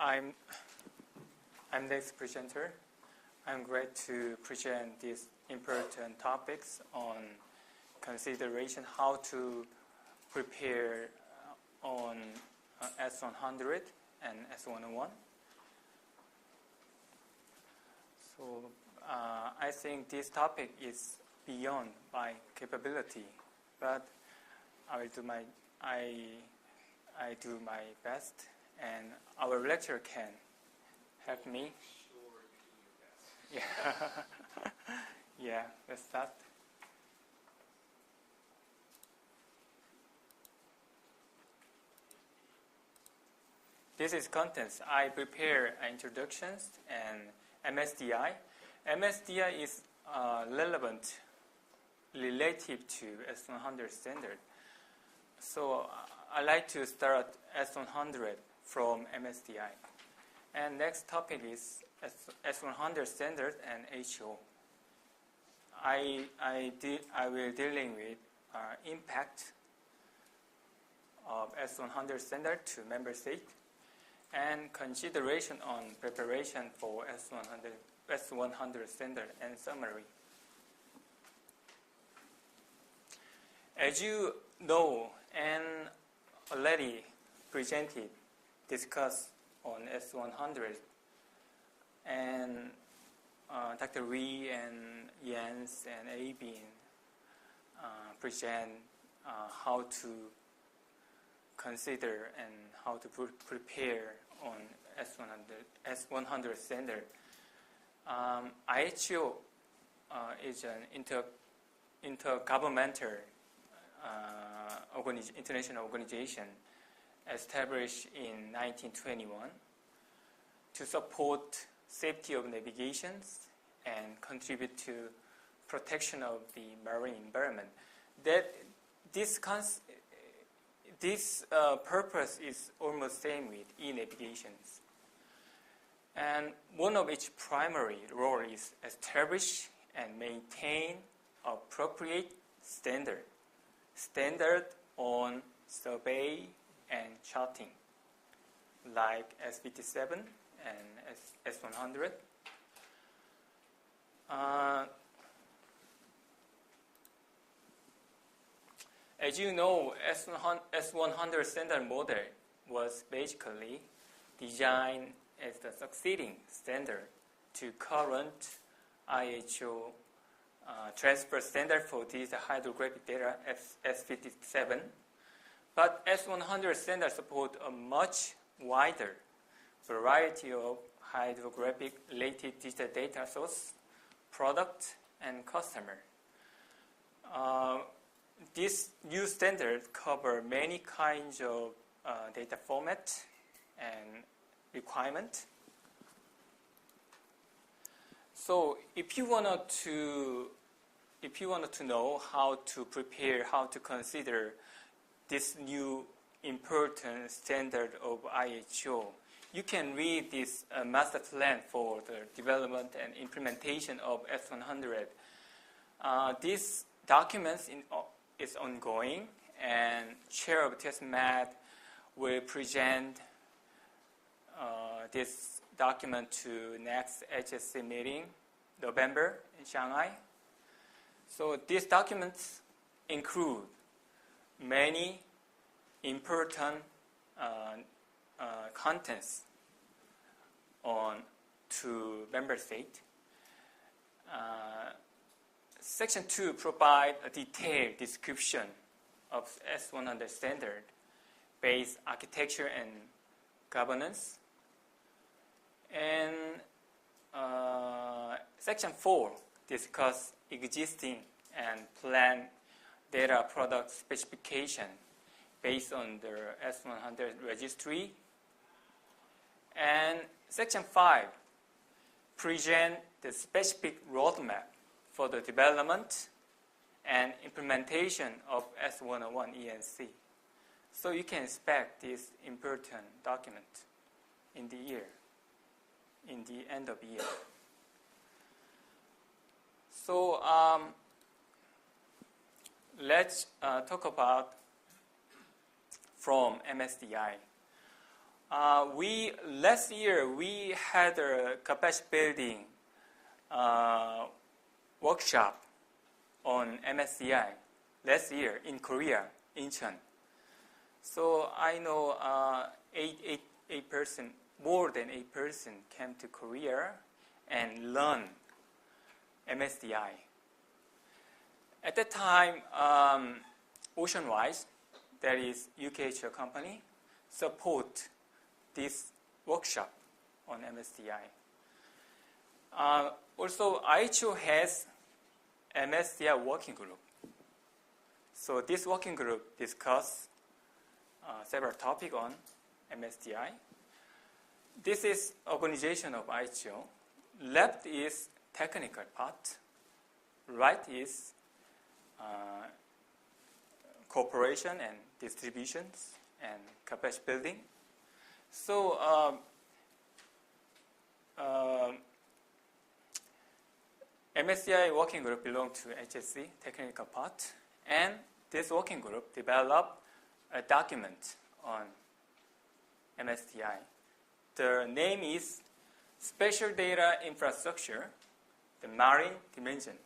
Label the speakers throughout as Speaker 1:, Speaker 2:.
Speaker 1: I'm next presenter. I'm glad to present these important topics on consideration how to prepare on S100 and S101. So I think this topic is beyond my capability, but I will do my best, and our lecturer can help me. Sure, you do your best. Yeah, yeah. Let's start. This is contents. I prepare introductions and MSDI. MSDI is relevant relative to S100 standard. So I like to start S100 from MSDI. And next topic is S100 standard and HO. I will dealing with impact of S100 standard to member state and consideration on preparation for S100 standard and summary. As you know and already presented, discussed on S100, and Dr. Wee and Jens and Abin present how to consider and how to prepare on S100 standard. IHO is an intergovernmental international organization established in 1921 to support safety of navigations and contribute to protection of the marine environment. This purpose is almost same with e-navigations. And one of its primary role is establish and maintain appropriate standard on survey and charting, like S57 and S100. As you know, S100 standard model was basically designed as the succeeding standard to current IHO transfer standard for this hydrographic data S57. But S100 standard support a much wider variety of hydrographic related digital data source, product, and customer. This new standard covers many kinds of data format and requirement. So if you wanted to know how to prepare, how to consider this new important standard of IHO, you can read this master plan for the development and implementation of S100. This document is ongoing, and Chair of TestMed will present this document to next HSC meeting, November in Shanghai. So these documents include many important contents to member state. Section 2 provides a detailed description of S100 standard based architecture and governance. And Section 4 discusses existing and planned data product specification based on the S100 registry. And Section 5 presents the specific roadmap for the development and implementation of S101 ENC. So you can expect this important document in the end of the year. So let's talk about from MSDI. Last year we had a capacity building workshop on MSCI last year in Korea, Incheon. So I know more than 8% came to Korea and learned MSCI. At that time, Oceanwise, that is UKHL company, support this workshop on MSCI. Also, IHO has MSCI working group. So this working group discuss several topics on MSCI. This is organization of IHO. Left is technical part. Right is cooperation and distributions and capacity building. So MSCI working group belongs to HSC, technical part, and this working group developed a document on MSCI. The name is Spatial Data Infrastructure, the Marine Dimension.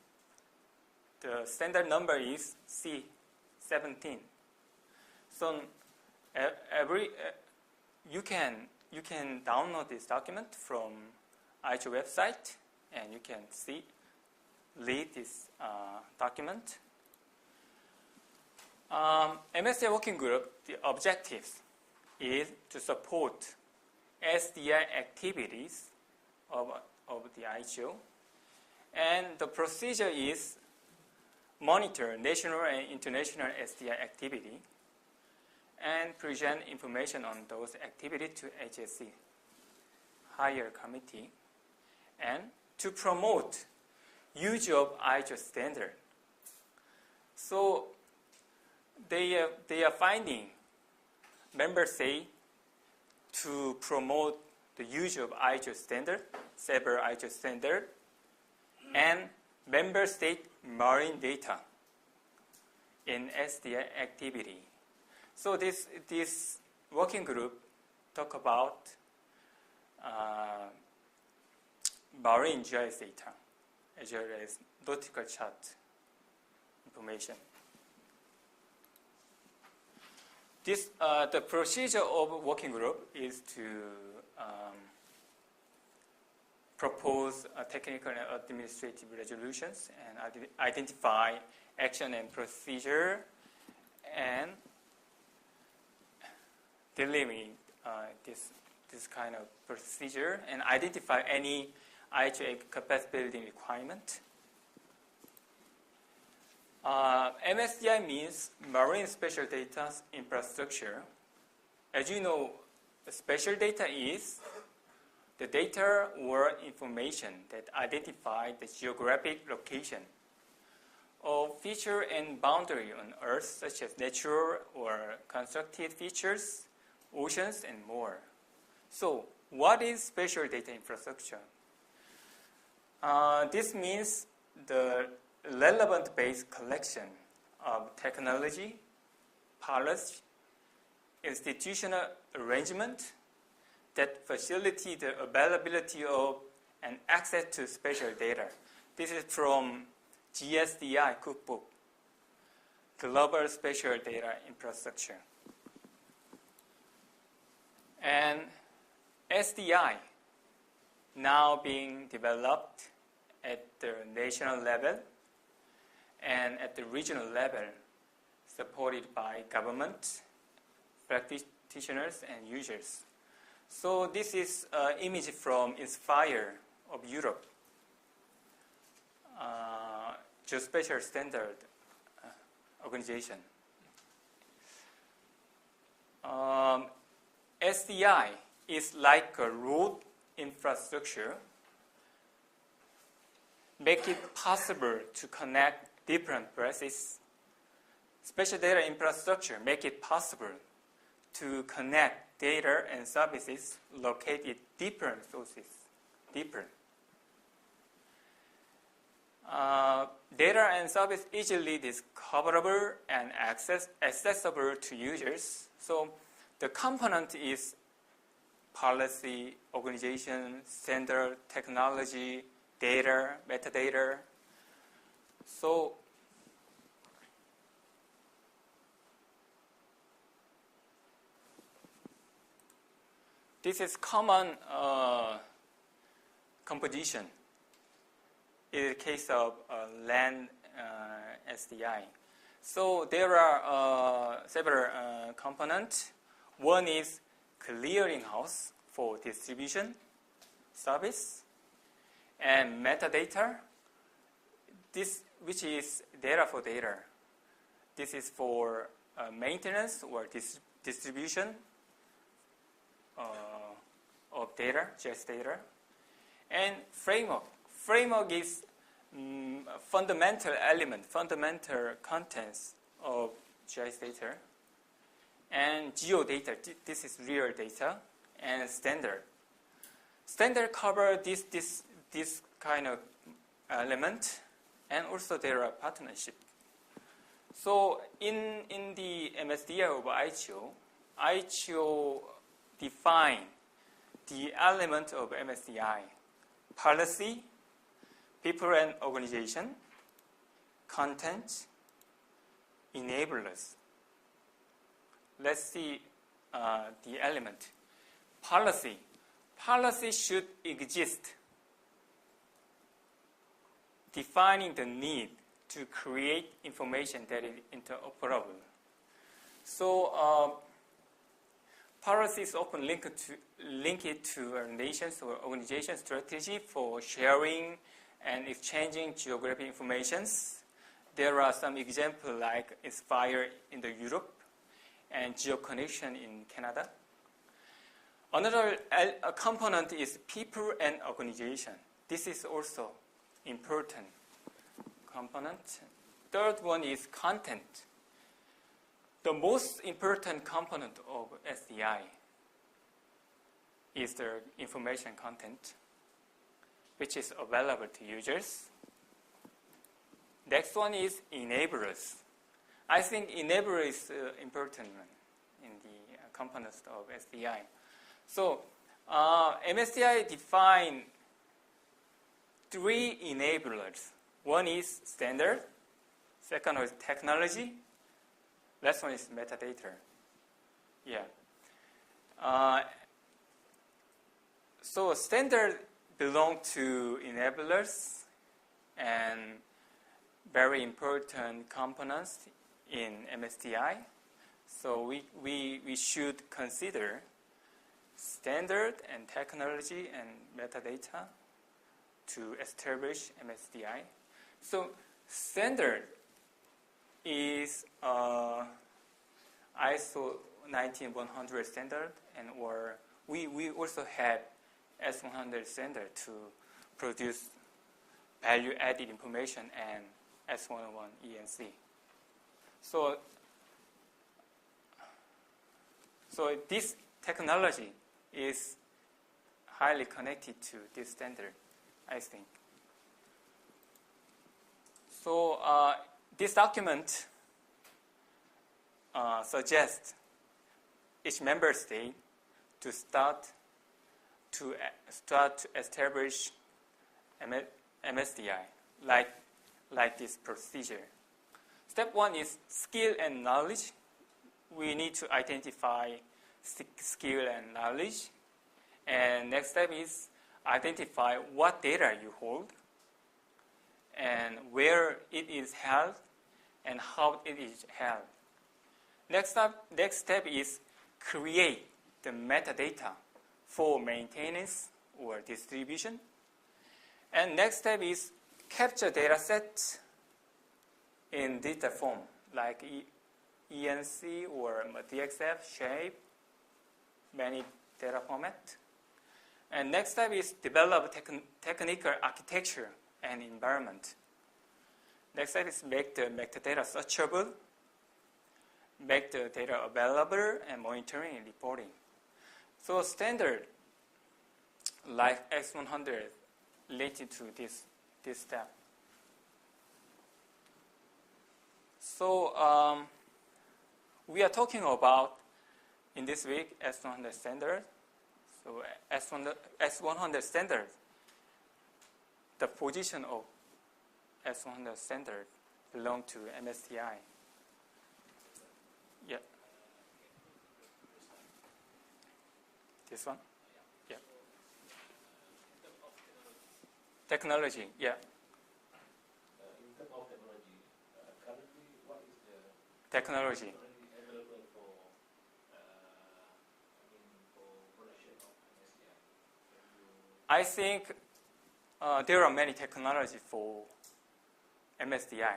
Speaker 1: The standard number is C17. So you can download this document from IHO website, and you can read this document. MSCI working group, the objectives is to support SDI activities of the IHO, and the procedure is monitor national and international SDI activity and present information on those activities to HSC, higher committee, and to promote use of IHO standard. So they are finding members say to promote the use of IHO standard, several IHO standard, and member state marine data in SDI activity. So this working group talk about marine GIS data as well as nautical chart information. The procedure of working group is to propose technical and administrative resolutions and identify action and procedure and delivering this kind of procedure and identify any IHO capacity building requirement. MSDI means Marine Spatial Data Infrastructure. As you know, spatial data is the data or information that identify the geographic location of feature and boundary on Earth, such as natural or constructed features, oceans, and more. So, what is spatial data infrastructure? This means the relevant base collection of technology, policy, institutional arrangement that facilitate the availability of and access to spatial data. This is from GSDI cookbook, Global Spatial Data Infrastructure. And SDI now being developed at the national level and at the regional level, supported by government, practitioners, and users. So this is an image from Inspire of Europe, Geospatial Standard Organization. SDI is like a road infrastructure, make it possible to connect different places. Spatial data infrastructure make it possible to connect data and services located different sources, data and service easily discoverable and accessible to users. So the component is policy, organization, standard, technology, data, metadata. So this is common composition in the case of land SDI. So there are several components. One is clearinghouse for distribution service, and metadata, this which is data for data. This is for maintenance or distribution of data, just data. And framework. Framework is fundamental element, fundamental contents of GIS data. And geodata, this is real data. And standard. Standard cover this kind of element, and also there are partnership. So in the MSDI of IHO define the element of MSDI: policy, people and organization, content, enablers. Let's see the element. Policy. Policy should exist, defining the need to create information that is interoperable. So policy is often linked to a nation's or organization strategy for sharing and exchanging geographic informations. There are some examples like Inspire in the Europe and GeoConnection in Canada. Another component is people and organization. This is also important component. Third one is content. The most important component of SDI is the information content, which is available to users. Next one is enablers. I think enabler is important in the components of SDI. So MSDI define 3 enablers. One is standard, second is technology, last one is metadata. Yeah. So standard belong to enablers and very important components in MSDI. So we should consider standard and technology and metadata to establish MSDI. So standard is ISO 19100 standard, and or we also have S100 standard to produce value-added information and S101 ENC. So this technology is highly connected to this standard, I think. So this document suggests each member state to start to establish MSDI like this procedure. Step 1 is skill and knowledge. We need to identify skill and knowledge. And next step is identify what data you hold and where it is held and how it is held. Next step is create the metadata for maintenance or distribution. And next step is capture data sets in data form like ENC or DXF, shape, many data format. And next step is develop technical architecture and environment. Next step is make the metadata searchable, make the data available, and monitoring and reporting. So standard like X100 related to this step. So we are talking about in this week S100 standard. So S100 standard, the position of S100 standard belong to MSTI. Yeah. This one? Yeah. Technology, yeah.
Speaker 2: In terms of technology, currently what is the
Speaker 1: Technology.
Speaker 2: available for, for production of MSTI?
Speaker 1: I think there are many technologies for MSDI.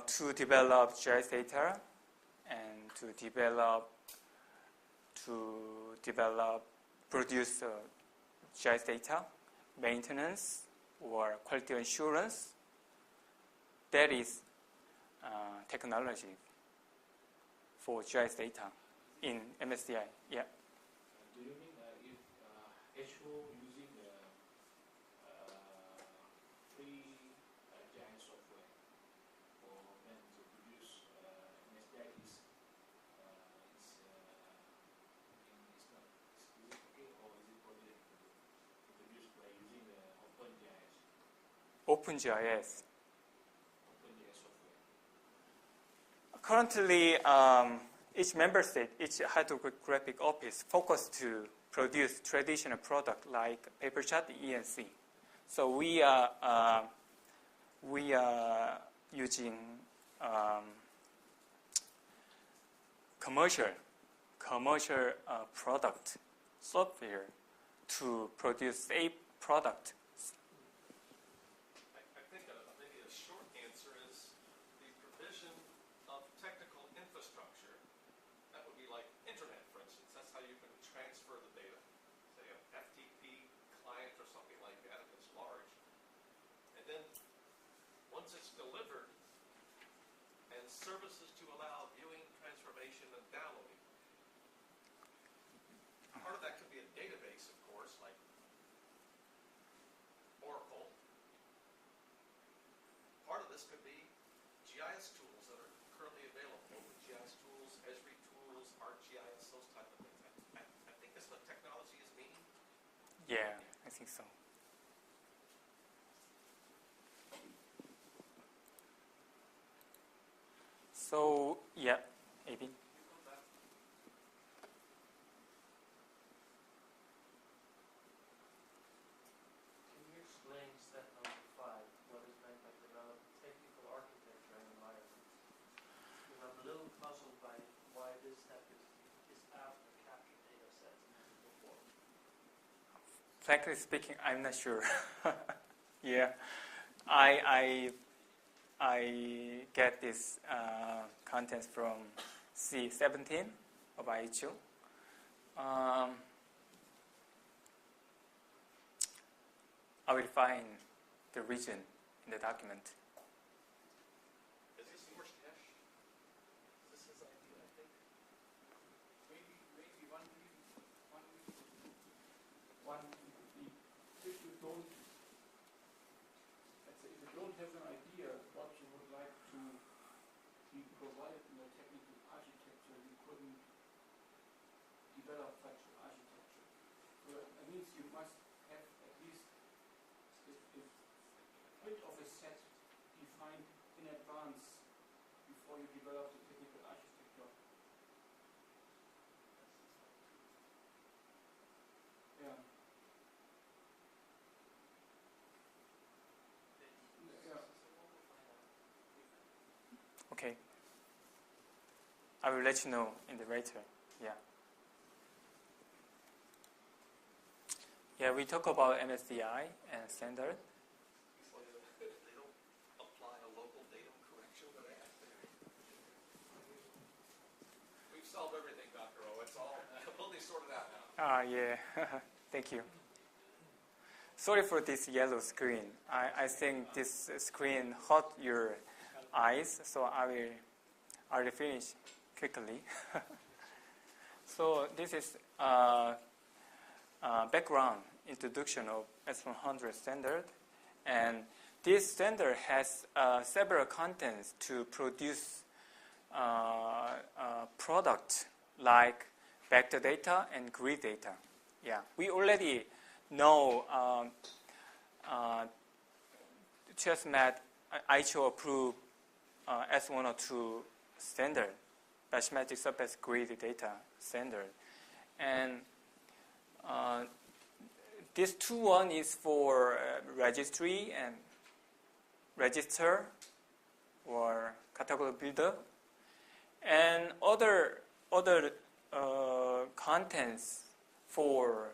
Speaker 1: To develop GIS data and produce GIS data, maintenance or quality assurance. That is technology for GIS data in MSDI. Yeah.
Speaker 2: Do you mean if HO using free GIS software for them to produce MSDI is not okay, or is it forbidden to produce by using OpenGIS?
Speaker 1: OpenGIS.
Speaker 2: OpenGIS software.
Speaker 1: Currently, each member state, each hydrographic office focus to produce traditional product like paper chart, ENC. So we are using commercial product software to produce a product.
Speaker 3: I think maybe a short answer is the provision of technical infrastructure. That would be like internet, for instance. That's how you can transfer the data. Say an FTP client or something like that if it's large. And then once it's delivered, and services to allow viewing, transformation, and downloading. Part of that could be a database, of course, like Oracle. Part of this could be GIS tools that are currently available. OpenGIS tools, Esri tools, ArcGIS, those type of things. I think that's what technology is meaning.
Speaker 1: Yeah, I think so. So, yeah, maybe.
Speaker 4: Can you explain step number 5, what is meant by develop technical architecture and environment? Because I'm a little puzzled by why this step is after capture data sets and not before.
Speaker 1: Frankly speaking, I'm not sure. Yeah, I get this contents from C17 of IHO. I will find the region in the document.
Speaker 3: Is this yours, Tesh? This is idea, I think.
Speaker 5: Maybe one if you don't, let's say, if you don't have an idea what you would like to be provided in the technical architecture, you couldn't develop such architecture. So that means you must have at least a bit of a set defined in advance before you develop the technical architecture. Yeah.
Speaker 1: Okay. I will let you know in the later. Yeah. Yeah, we talk about MSDI and standard.
Speaker 3: So they don't apply a local datum correction to that. We've solved everything, Dr. O. It's all completely sorted out now.
Speaker 1: Yeah. Thank you. Sorry for this yellow screen. I think this screen hurt your eyes, so I will finish quickly. So this is background introduction of S100 standard, and this standard has several contents to produce product like vector data and grid data. Yeah, we already know TrustMath ISO approved S102 standard, bathymetric surface grid data standard. And this 2.1 is for registry and register or category builder, and other contents for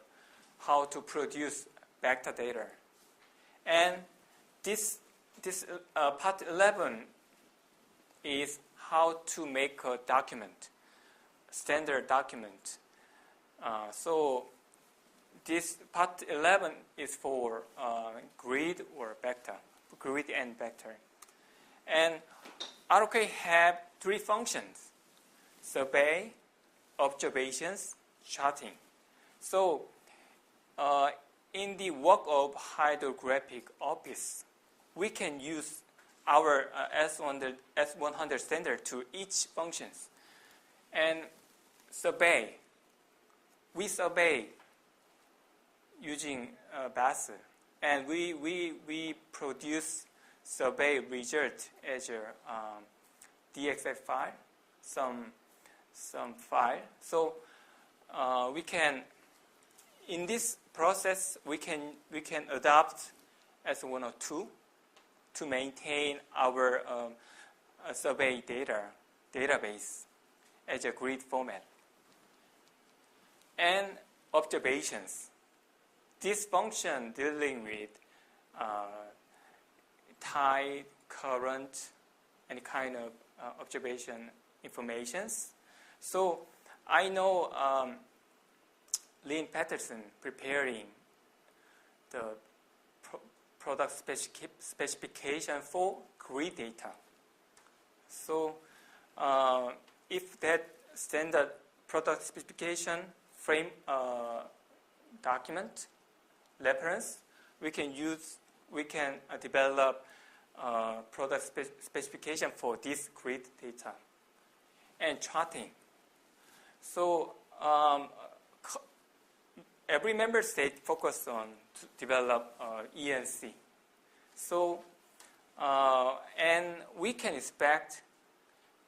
Speaker 1: how to produce vector data. And this part 11 is how to make a document, standard document. So this part 11 is for grid or vector, grid and vector. And ROK have 3 functions: survey, observations, charting. So in the work of hydrographic office, we can use our S100 standard to each functions. And survey, we survey using BAS, and we produce survey result as a DXF file, some file. So we can, in this process, we can adopt S102 to maintain our survey database as a grid format. And observations. This function dealing with tide, current, any kind of observation informations. So I know Lynn Patterson preparing the product specification for grid data. So if that standard product specification frame document reference, we can develop product specification for this grid data. And charting. So every member state focus on to develop ENC. So and we can expect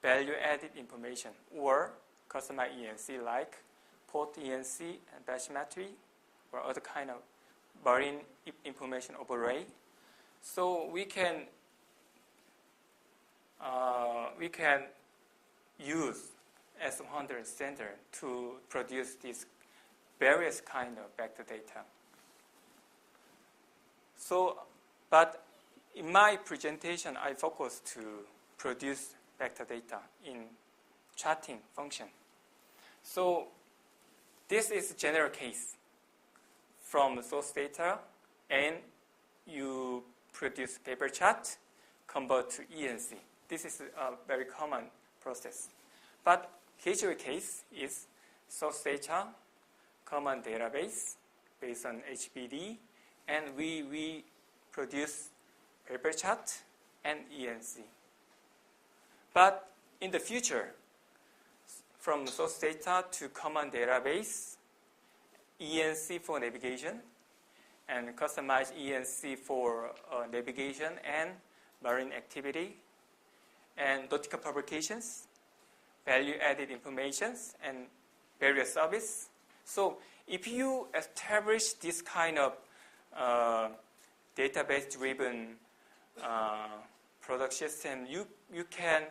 Speaker 1: value-added information or customized ENC like port ENC and bathymetry or other kind of marine information array. So we can use S100 standard to produce these various kind of vector data. So, but in my presentation, I focus to produce vector data in charting function. So this is general case from source data, and you produce paper chart, convert to ENC. This is a very common process. But usual case is source data, common database based on HBD, and we produce paper chart and ENC. But in the future, from source data to common database, ENC for navigation, and customized ENC for navigation and marine activity, and nautical publications, value-added informations, and various service. So if you establish this kind of database-driven product system, you can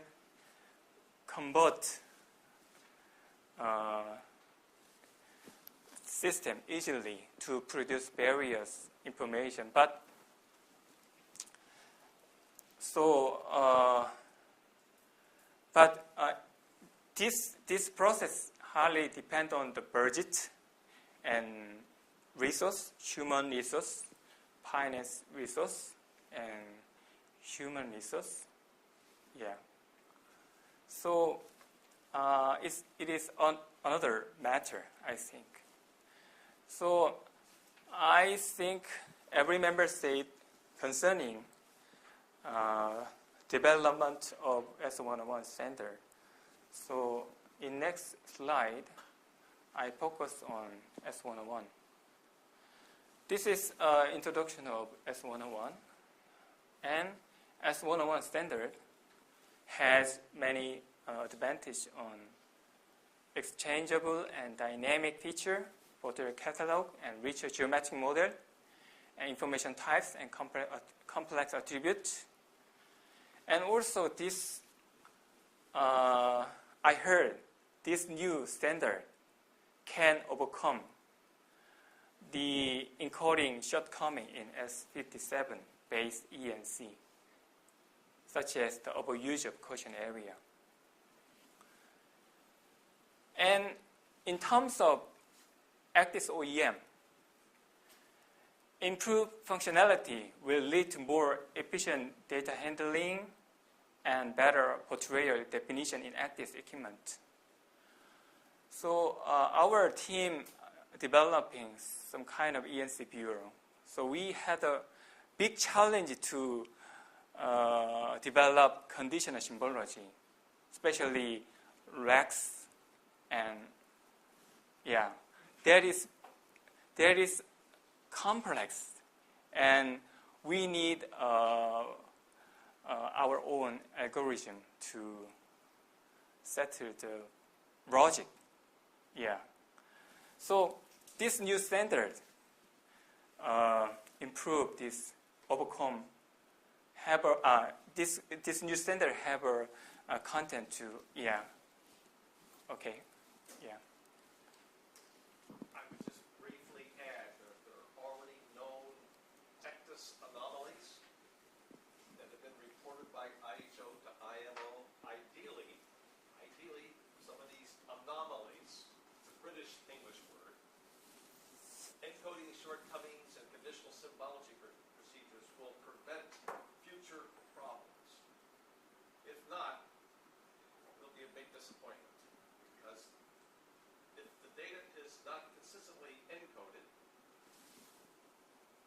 Speaker 1: convert system easily to produce various information. But this process highly depends on the budget and resource, human resource, finance resource, and human resource. Yeah. So it is another matter, I think. So I think every member state concerning development of S101 standard. So in next slide, I focus on S101. This is introduction of S101, and S101 standard has many advantages on exchangeable and dynamic feature, photo catalog, and richer geometric model, and information types and complex attributes. And also this, I heard this new standard can overcome the encoding shortcoming in S57 based ENC, such as the overuse of quotient area. And in terms of Actis OEM, improved functionality will lead to more efficient data handling and better portrayal definition in Actis equipment. So our team developing some kind of ENC bureau. So we had a big challenge to develop conditional symbology, especially Rex, and that is complex, and we need our own algorithm to settle the logic. So this new standard improve this, overcome, have this new standard have a content to okay.
Speaker 3: I would just briefly add that there are already known Actis anomalies that have been reported by IHO to IMO. Ideally, some of these anomalies, it's a British English word, encoding shortcomings and conditional symbology procedures will prevent future problems. If not, it'll be a big disappointment, because if the data is not consistently encoded,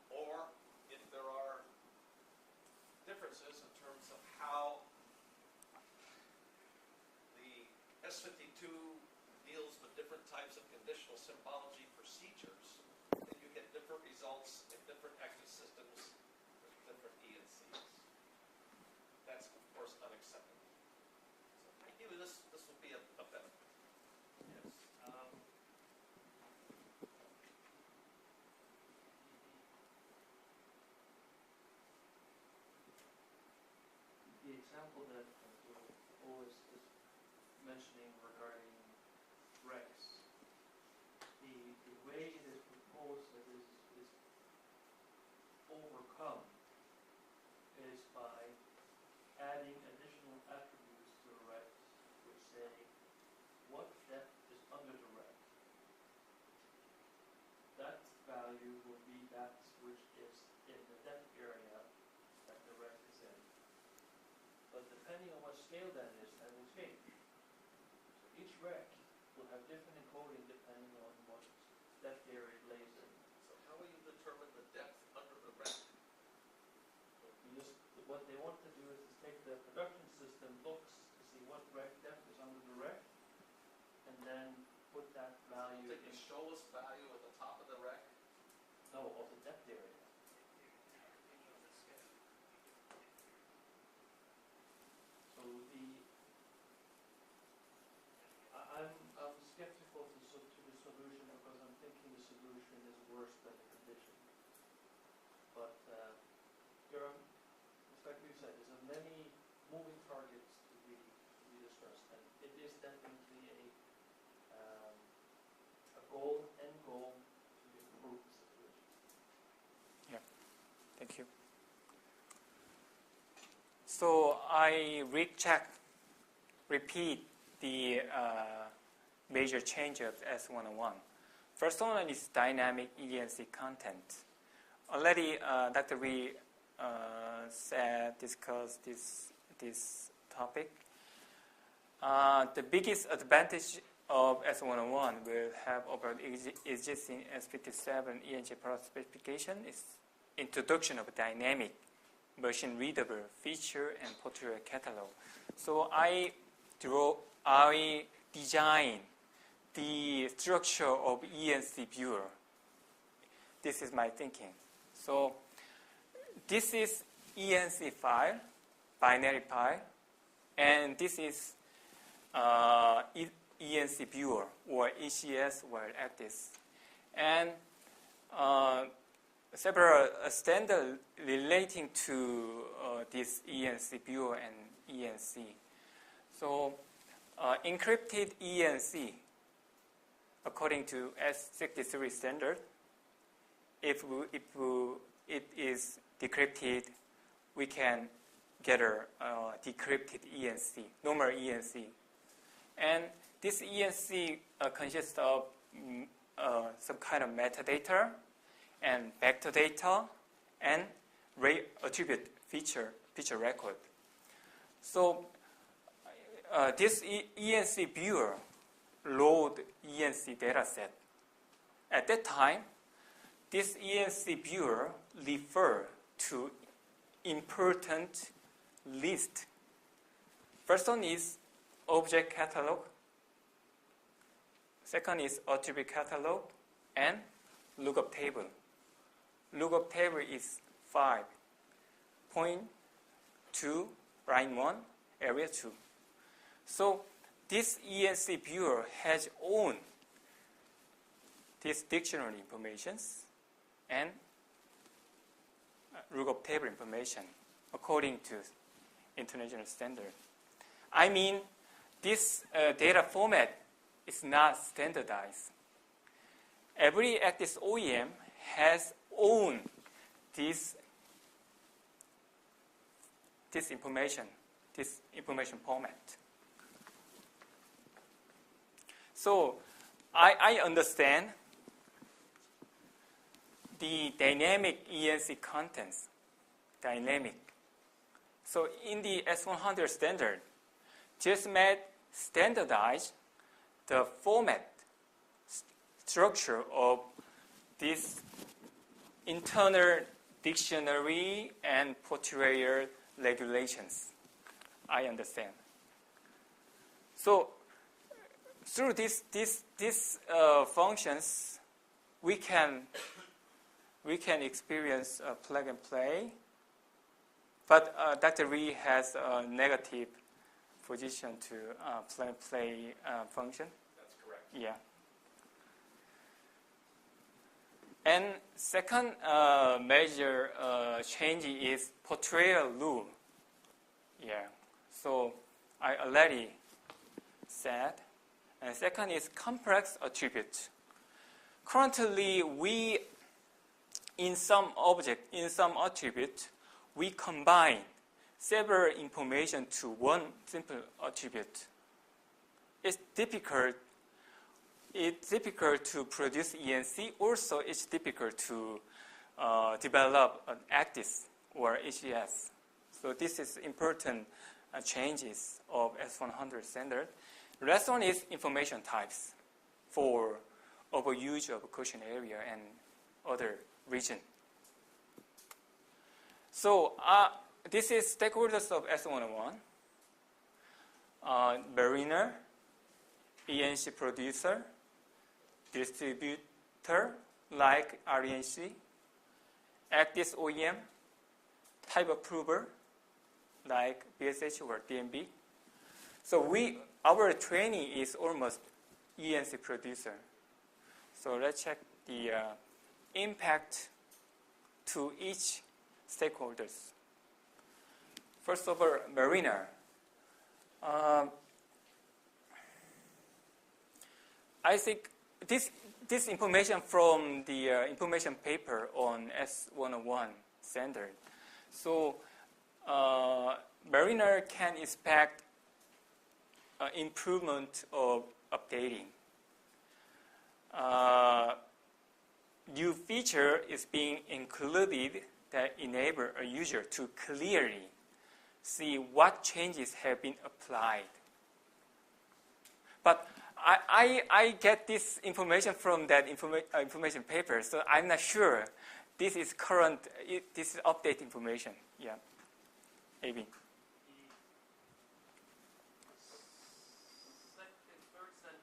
Speaker 3: or if there are differences in terms of how the S52 deals with different types of conditional symbology procedures, then you get different results in different Actis systems with different ENCs. That's, of course, unacceptable. So ideally, this will be a benefit.
Speaker 4: Yes. The example that always is mentioning regarding Rex, the way it is proposed that is overcome is by adding additional attributes to the Rex, which say what depth is under the Rex. That value will be that which is in the depth area that the Rex is in. But depending on what scale that is, that will change. So each rec will have different encoding depending on what depth area it lays in.
Speaker 3: So how will you determine the depth under the rec?
Speaker 4: What they want to do is take the production system looks to see what rec depth is under the rec, and then put that value
Speaker 3: Take the
Speaker 4: in,
Speaker 3: Scholus value at the top of the rec?
Speaker 4: of the depth area. So I'm skeptical to the solution, because I'm thinking the solution is worse than the condition. But there are, just like you said, there's many moving targets to be discussed, and it is definitely a end goal to improve the situation.
Speaker 1: Thank you. So I repeat the major changes of S101. First one is dynamic ENC content. Already Dr. Wee discussed this topic. The biggest advantage of S101 will have over existing S57 ENC product specification is introduction of dynamic machine-readable feature and portrait catalog. So I design the structure of ENC viewer. This is my thinking. So this is ENC file, binary file, and this is ENC viewer or ECS or ACDIS. And several standards relating to this ENC viewer and ENC. So encrypted ENC, according to S63 standard, if it is decrypted, we can get a decrypted ENC, normal ENC. And this ENC consists of some kind of metadata and vector data and ray attribute feature record. So this ENC viewer load ENC dataset. At that time, this ENC viewer refer to important list. First one is object catalog. Second is attribute catalog and lookup table. Lookup table is 5.2, line 1, area 2. So this ENC viewer has own this dictionary informations and lookup table information according to international standard. I mean, this data format is not standardized. Every ACDIS OEM has own this information format. So I understand the dynamic ENC contents, dynamic. So in the S100 standard, GSMAT standardized the format structure of this internal dictionary and portrayal regulations. I understand. So through these functions, we can experience plug and play. But Dr. Lee has a negative position to plug and play function.
Speaker 3: That's correct.
Speaker 1: Yeah. And second major change is portrayal rule. Yeah. So I already said. And second is complex attribute. Currently, we in some attribute, we combine several information to one simple attribute. It's difficult to produce ENC. Also, it's difficult to develop an ACDIS or HES. So this is important changes of S100 standard. The last one is information types for overuse of quotient area and other region. So this is stakeholders of S101. Mariner, ENC producer, distributor like RENC, ACDIS OEM, type approver like BSH or DMB. So our training is almost ENC producer. So let's check the impact to each stakeholders. First of all, Mariner. I think this information from the information paper on S101 standard. So Mariner can expect improvement of updating. New feature is being included that enable a user to clearly see what changes have been applied. But I get this information from that information paper, so I'm not sure this is current, this is update information. Yeah. Maybe.
Speaker 4: Third sentence,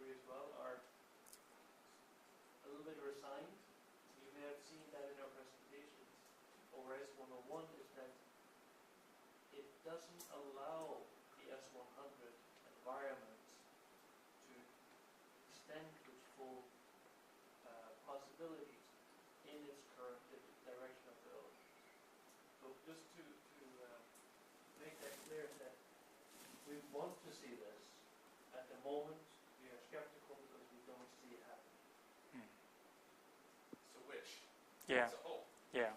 Speaker 4: industry as well are a little bit resigned. You may have seen that in our presentations. Over S101 is that it doesn't allow the S100 environment to extend its full possibilities in its current direction of development. So just to make that clear that we want to see this. At the moment, we are skeptical because we don't see it happening.
Speaker 3: It's a wish.
Speaker 1: Yeah,
Speaker 3: It's a hope.
Speaker 1: yeah.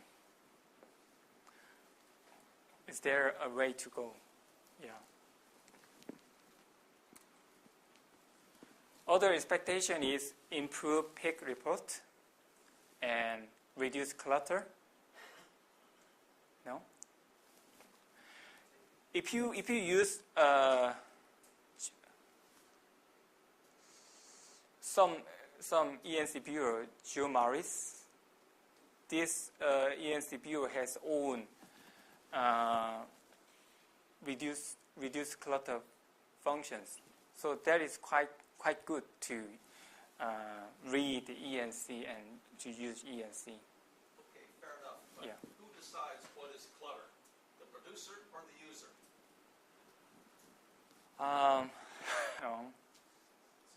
Speaker 1: Is there a way to go? Yeah. Other expectation is improve peak report and reduce clutter. No? If you use some ENC bureau, GeoMaris, this ENC bureau has own reduce clutter functions. So that is quite good to read the ENC and to use ENC.
Speaker 3: Okay, fair enough. But
Speaker 1: Yeah.
Speaker 3: who decides what is clutter? The producer or the user?
Speaker 1: No,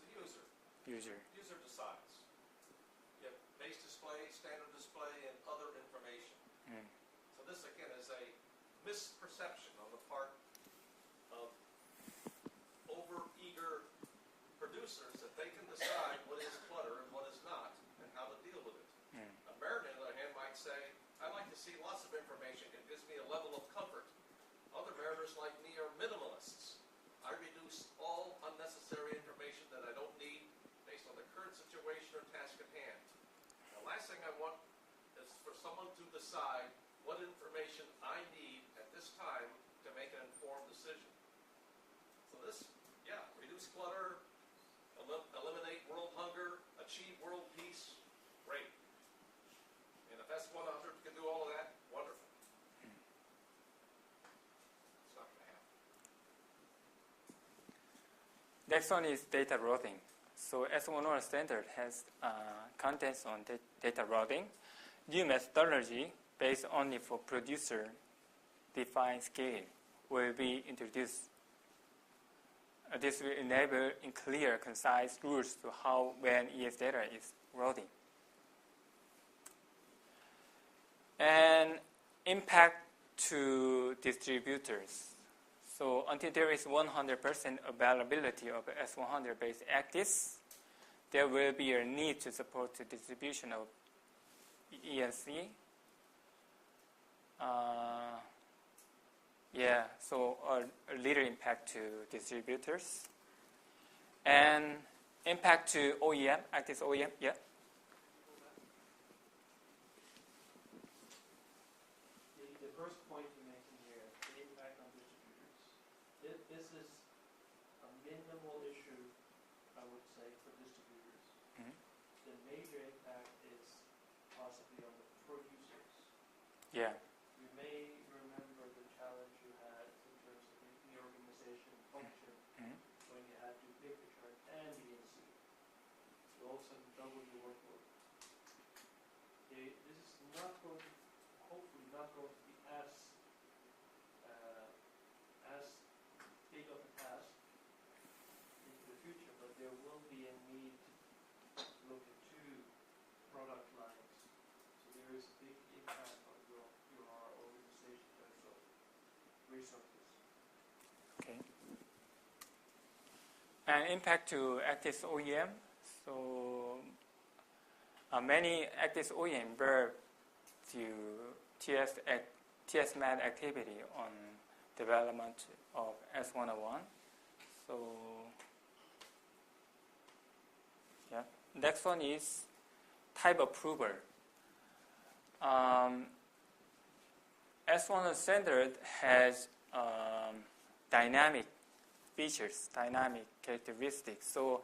Speaker 3: It's the user.
Speaker 1: user.
Speaker 3: User decides. You have base display, standard display, and other information.
Speaker 1: Mm.
Speaker 3: So this again is a misperception on the part of over-eager producers that they can decide what is clutter and what is not and how to deal with it.
Speaker 1: Mm.
Speaker 3: A mariner, on the other hand, might say, I like to see lots of information. It gives me a level of comfort. Other mariners like me are minimalists. I reduce all unnecessary information that I don't need based on the current situation or task at hand. The last thing I want is for someone to decide what information I need at this time to make an informed decision. So this, yeah, reduce clutter, eliminate world hunger, achieve world peace, great. And if S100 can do all of that, wonderful. It's not going to happen.
Speaker 1: Next one is data routing. So S101 standard has contents on data routing. New methodology based only for producer-defined scale will be introduced. This will enable in clear, concise rules to how when ES data is routing. And impact to distributors. So until there is 100% availability of S100-based ACDIS, there will be a need to support the distribution of ENC. So a little impact to distributors. And impact to OEM, ACDIS OEM, yeah.
Speaker 4: The first point you mentioned here, the impact on distributors. This is a minimal issue, I would say, for distributors.
Speaker 1: Mhm.
Speaker 4: The major impact is possibly on the producers.
Speaker 1: Yeah.
Speaker 4: You may remember the challenge you had in terms of the organization function
Speaker 1: Mhm.
Speaker 4: when you had to pick the chart and the ENC. You also double your workload. This is not going to, hopefully not going to be as big of a task into the future, but there will be a need to look at two product lines. So there is a big impact on your organization in terms of resources.
Speaker 1: Okay. And impact to ACDIS OEM. So many ACDIS OEM were to TS-MAD activity on development of S101. So yeah. Next one is type approval. S101 standard has dynamic features, dynamic characteristics. So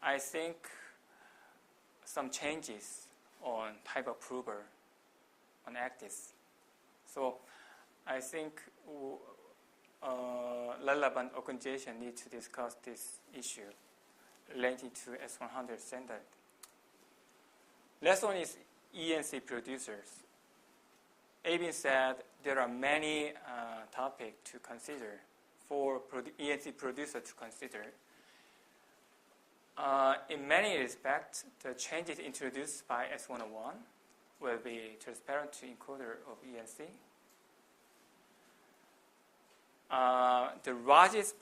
Speaker 1: I think some changes on type approval on ACDIS. So I think relevant organization need to discuss this issue related to S100 standard. Last one is ENC producers. Abin said there are many topics to consider for ENC producer to consider. In many respects, the changes introduced by S101 will be transparent to encoder of ENC. The largest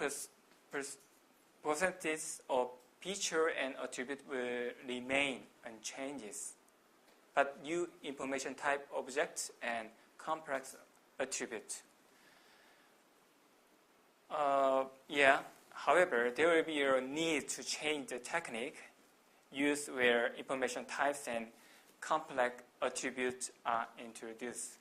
Speaker 1: percentage of feature and attribute will remain unchanged, but new information type objects and complex attributes. However, there will be a need to change the technique used where information types and complex attributes are introduced.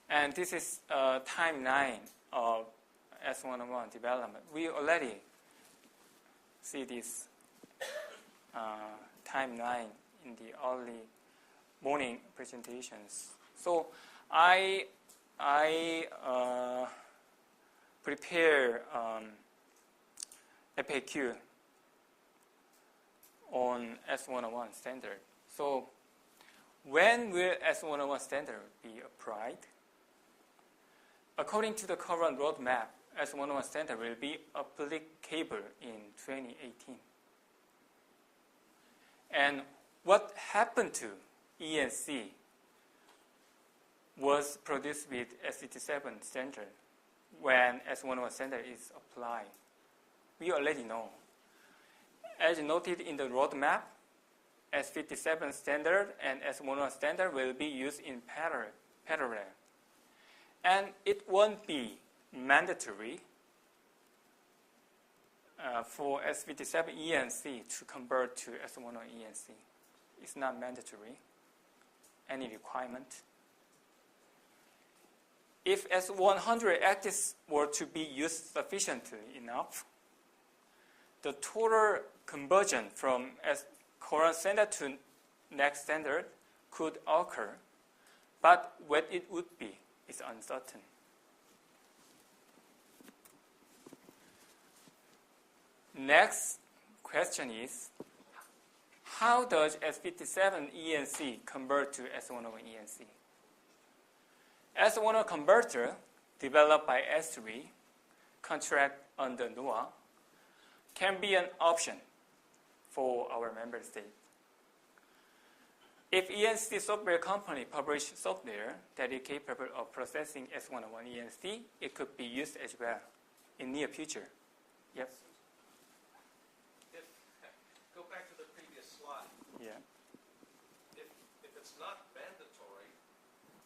Speaker 1: And this is timeline of S101 development. We already see this timeline in the early morning presentations. So I prepare FAQ on S101 standard. So when will S101 standard be applied? According to the current roadmap, S101 standard will be applicable in 2018. And what happened to ENC was produced with S57 standard when S101 standard is applied. We already know. As noted in the roadmap, S57 standard and S101 standard will be used in parallel. And it won't be mandatory for S57 ENC to convert to S101 ENC. It's not mandatory, any requirement. If S100 actives were to be used sufficiently enough, the total conversion from current standard to next standard could occur, but what it would be is uncertain. Next question is, how does S57 ENC convert to S101 ENC? S101 converter developed by S3, contract under NOAA, can be an option for our member state. If ENC software company publish software that is capable of processing S101 ENC, it could be used as well in near future. Yep.
Speaker 3: Go back to the previous slide.
Speaker 1: Yeah.
Speaker 3: If it's not mandatory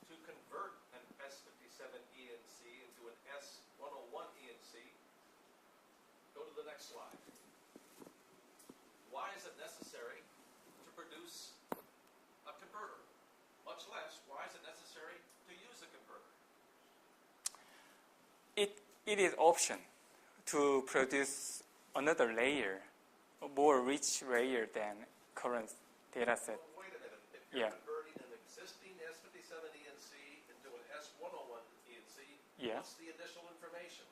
Speaker 3: to convert an S57 ENC into an S101 ENC, go to the next slide. Why is it necessary to produce a converter? Much less, why is it necessary to use a converter?
Speaker 1: It is option to produce another layer, a more rich layer than current data set.
Speaker 3: Well, wait a minute. If you're
Speaker 1: Yeah.
Speaker 3: converting an existing S57 ENC into an S101 ENC,
Speaker 1: Yeah.
Speaker 3: what's the additional information?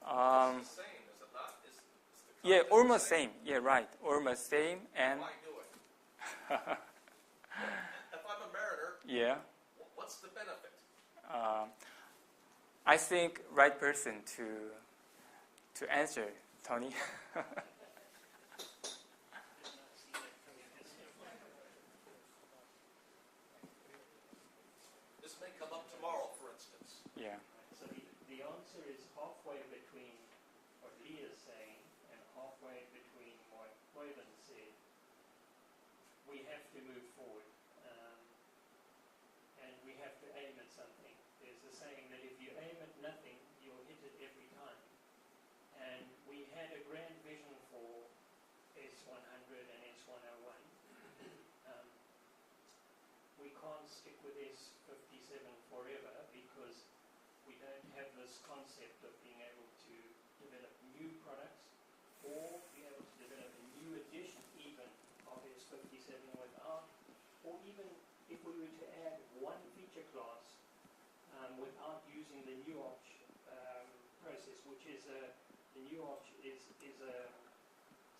Speaker 3: It's the same, is it not? Is the
Speaker 1: Yeah,
Speaker 3: content
Speaker 1: almost
Speaker 3: the
Speaker 1: same. Yeah, right. Almost same. And
Speaker 3: Why do it? If I'm a mariner,
Speaker 1: yeah,
Speaker 3: what's the benefit?
Speaker 1: I think right person to answer, Tony.
Speaker 3: This may come up tomorrow, for instance.
Speaker 1: Yeah.
Speaker 4: So the answer is halfway between what Lee is saying and halfway between what Moylan said. We have to move forward, and we have to aim at something. There's a saying that if you aim at nothing, you'll hit it every time. And we had a grand vision for S100 and S101. We can't stick with S57 forever because we don't have this concept of being able to develop new products or be able to develop a new edition even of S57 without, or even if we were to add one feature feature class without using the new option process, which is the new option is a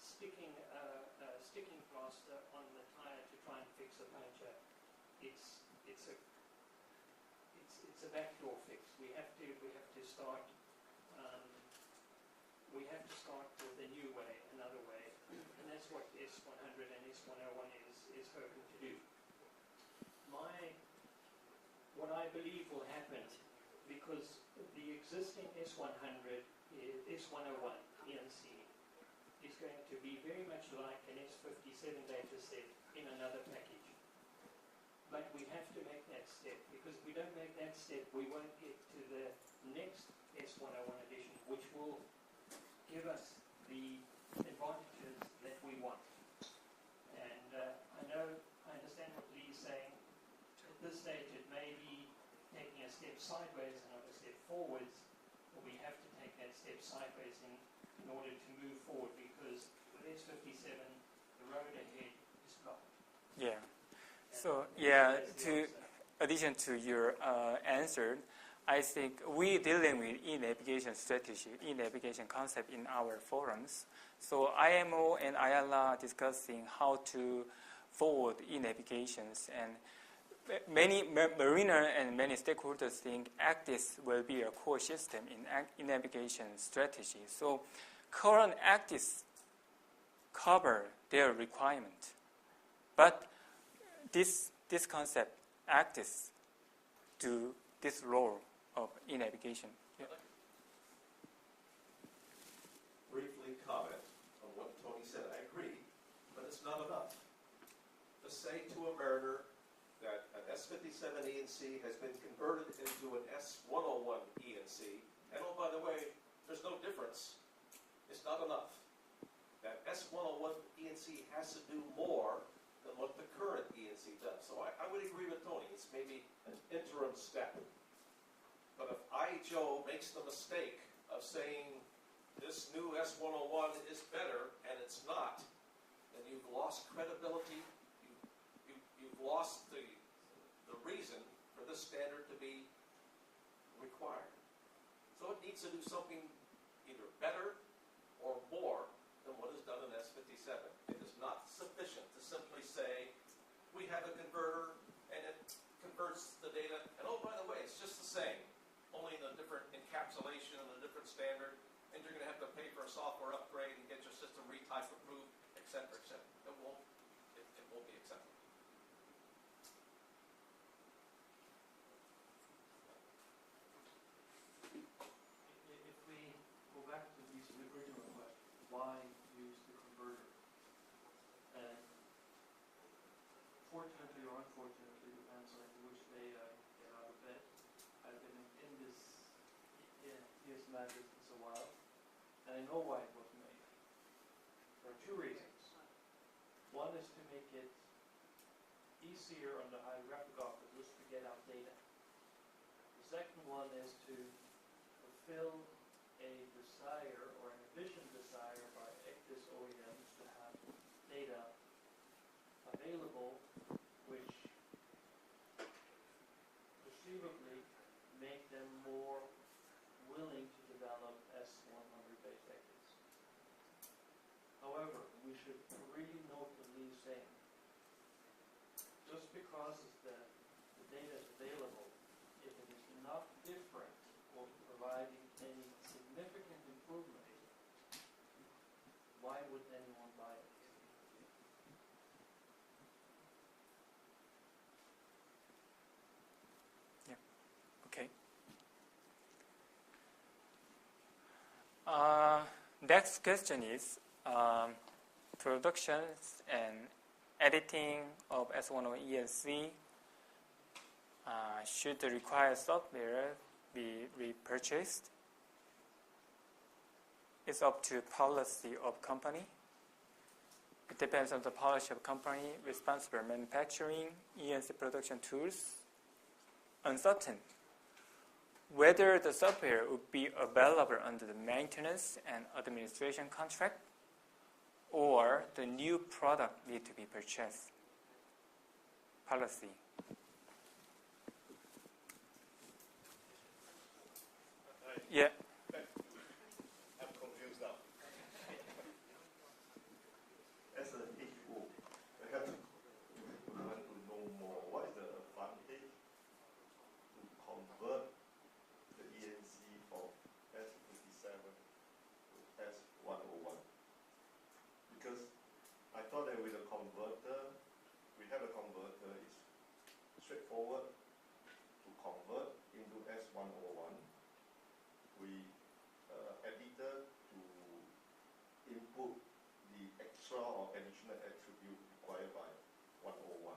Speaker 4: sticking plaster on the tire to try and fix a puncture. It's a backdoor fix. We have to start with a new way, another way, and that's what S100 and S101 is hoping to do. What I believe will happen, because the existing S100, S101 ENC is going to be very much like an S57 data set in another package. But we have to make that step, because if we don't make that step, we won't get to the next S101 edition, which will give us the advantages that we want. And I understand what Lee's saying. At this stage, it may be taking a step sideways and not a step forwards, but we have to take that step sideways in order to move forward, because with S57, the road ahead is blocked.
Speaker 1: Yeah. So yeah, to addition to your answer, I think we dealing with e-navigation strategy, e-navigation concept in our forums. So IMO and IALA discussing how to forward e-navigations, and many mariner and many stakeholders think ACDIS will be a core system in navigation strategy. So current ACDIS cover their requirement, but this concept ACDIS do this role of e-navigation. Yeah.
Speaker 3: Briefly comment on what Tony said. I agree, but it's not enough to say to a mariner that an S57 ENC has been converted into an S101 ENC, and oh, by the way, there's no difference. It's not enough. That S101 ENC has to do more than what the current ENC does. So I would agree with Tony. It's maybe an interim step. But if IHO makes the mistake of saying this new S101 is better and it's not, then you've lost credibility. You've lost the reason for this standard to be required. So it needs to do something either better or more than what is done in S57. It is not sufficient to simply say, we have a converter and it converts the data, and oh, by the way, it's just the same, only in a different encapsulation and a different standard, and you're going to have to pay for a software upgrade and get your system retype approved, et cetera, et cetera. It won't be acceptable.
Speaker 4: If we go back to the original question, why use the converter? And fortunately or unfortunately, depends on which day I get out of bed. I've been in this matter since a while, and I know why it was made. There are two reasons. One is to make it easier on the hydrographic officers to get out data. The second one is to fulfill a desire or an envisioned desire by ACDIS OEMs to have data available which perceivably make them more willing to develop S100 based ACDIS. However, we should really note what Lee's saying. Just because the data is available, if it is not different or providing any significant improvement, why would anyone buy it?
Speaker 1: Okay. Next question is productions and editing of S101 ENC. Should the required software be repurchased? It's up to policy of company. It depends on the policy of company responsible for manufacturing ENC production tools. Uncertain whether the software would be available under the maintenance and administration contract, or the new product need to be purchased. Policy. Yeah.
Speaker 6: I'm confused now. As a HO, I have to want to know more. What is the advantage to convert the ENC from S57 to S101? Because I thought that with a converter, we have a converter, it's straightforward to convert into S101. We editor to input the extra or additional attribute required by 101.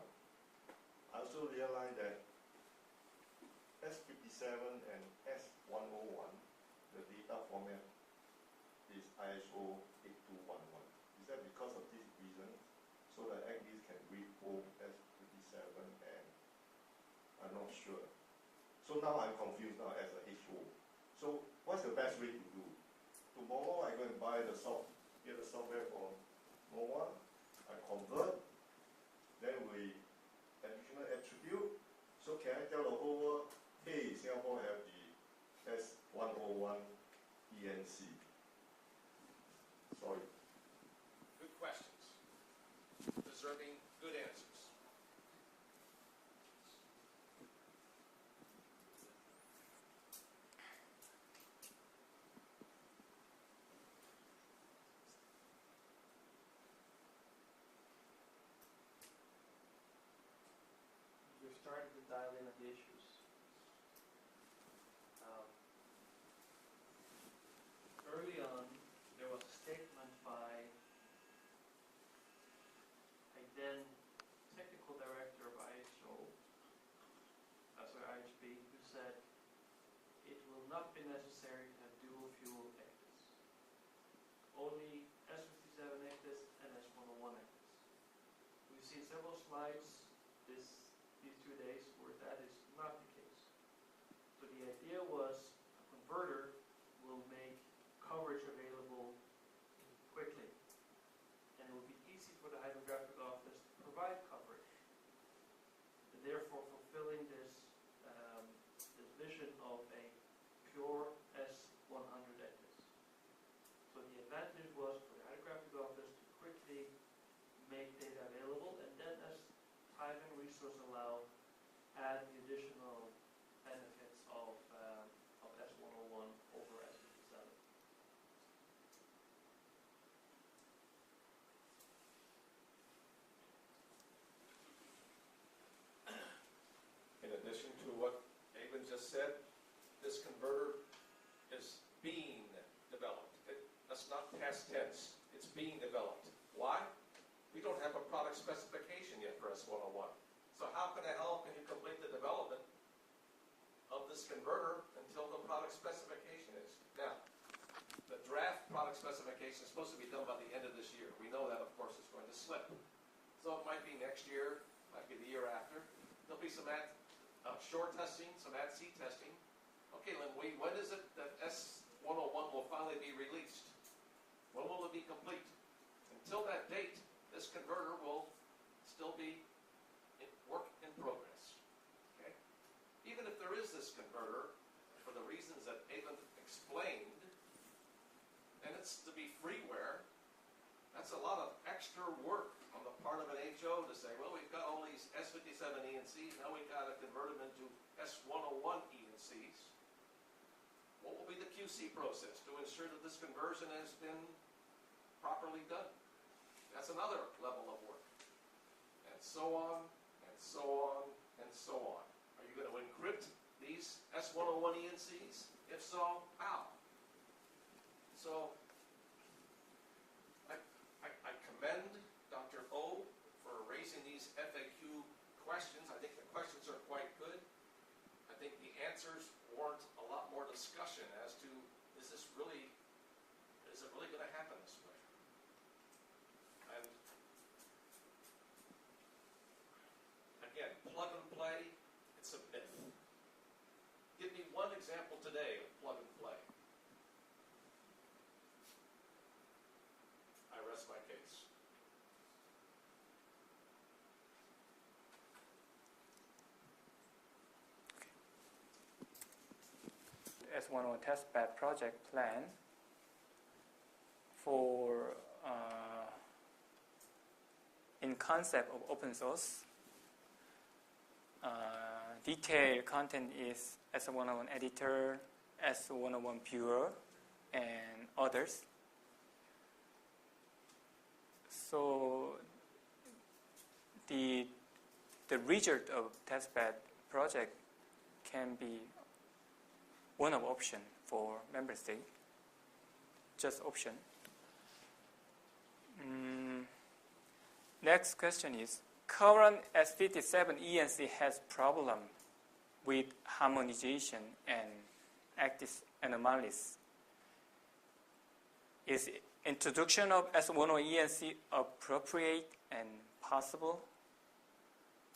Speaker 6: I also realized that S57 and S101, the data format is ISO 8211. Is that because of this reason? So that ACDIS can read both S57 and I'm not sure. So now I'm confused now as a HO. So what's the best way to do? Tomorrow I go and buy the get the software from NOAA, I convert, then we additional attribute. So can I tell the whole world, hey, Singapore have the S101 ENC? Sorry.
Speaker 3: Good questions. Deserving good answers.
Speaker 4: You're starting to dial in on the issues. Early on, there was a statement by a then technical director of IHO, IHB, who said it will not be necessary to have dual fuel ACDIS. Only S57 ACDIS and S101 ACDIS. We've seen several slides these 2 days where that is not the case. So the idea was a converter will make coverage available quickly, and it will be easy for the hydrographic office to provide coverage, and therefore fulfilling this vision of a pure S100 ACDIS. So the advantage was for the hydrographic office to quickly make data available, and then as time and resource allow, add the additional benefits of S101 over S57.
Speaker 3: In addition to what Avon just said, this converter is being developed. That's not past tense. It's being developed. Why? We don't have a product specification yet for S101. So how can the hell can you complete the development of this converter until the product specification is? Now, the draft product specification is supposed to be done by the end of this year. We know that, of course, is going to slip. So it might be next year, might be the year after. There'll be some shore testing, some at-sea testing. Okay, Lynn, when is it that S101 will finally be released? When will it be complete? Until that date, this converter will still be work in progress. Okay? Even if there is this converter, for the reasons that Avon explained, and it's to be freeware, that's a lot of extra work on the part of an HO to say, well, we've got all these S57 ENCs, now we've got to convert them into S101 ENCs. What will be the QC process to ensure that this conversion has been properly done? That's another level of work. And so on, and so on, and so on. Are you going to encrypt these S101 ENCs? If so, how? So, I commend Dr. O for raising these FAQ questions. I think the questions are quite good. I think the answers warrant a lot more discussion as to, is it really going to happen this way? And again, plug and play, it's a myth. Give me one example today of plug and play. I rest my case.
Speaker 1: S101 testbed project plan for in concept of open source. Detailed content is S101 editor, S101 viewer, and others. So the result of testbed project can be one of option for member state, just option. Next question is, current S57 ENC has problem with harmonization and active anomalies. Is introduction of S101 ENC appropriate and possible?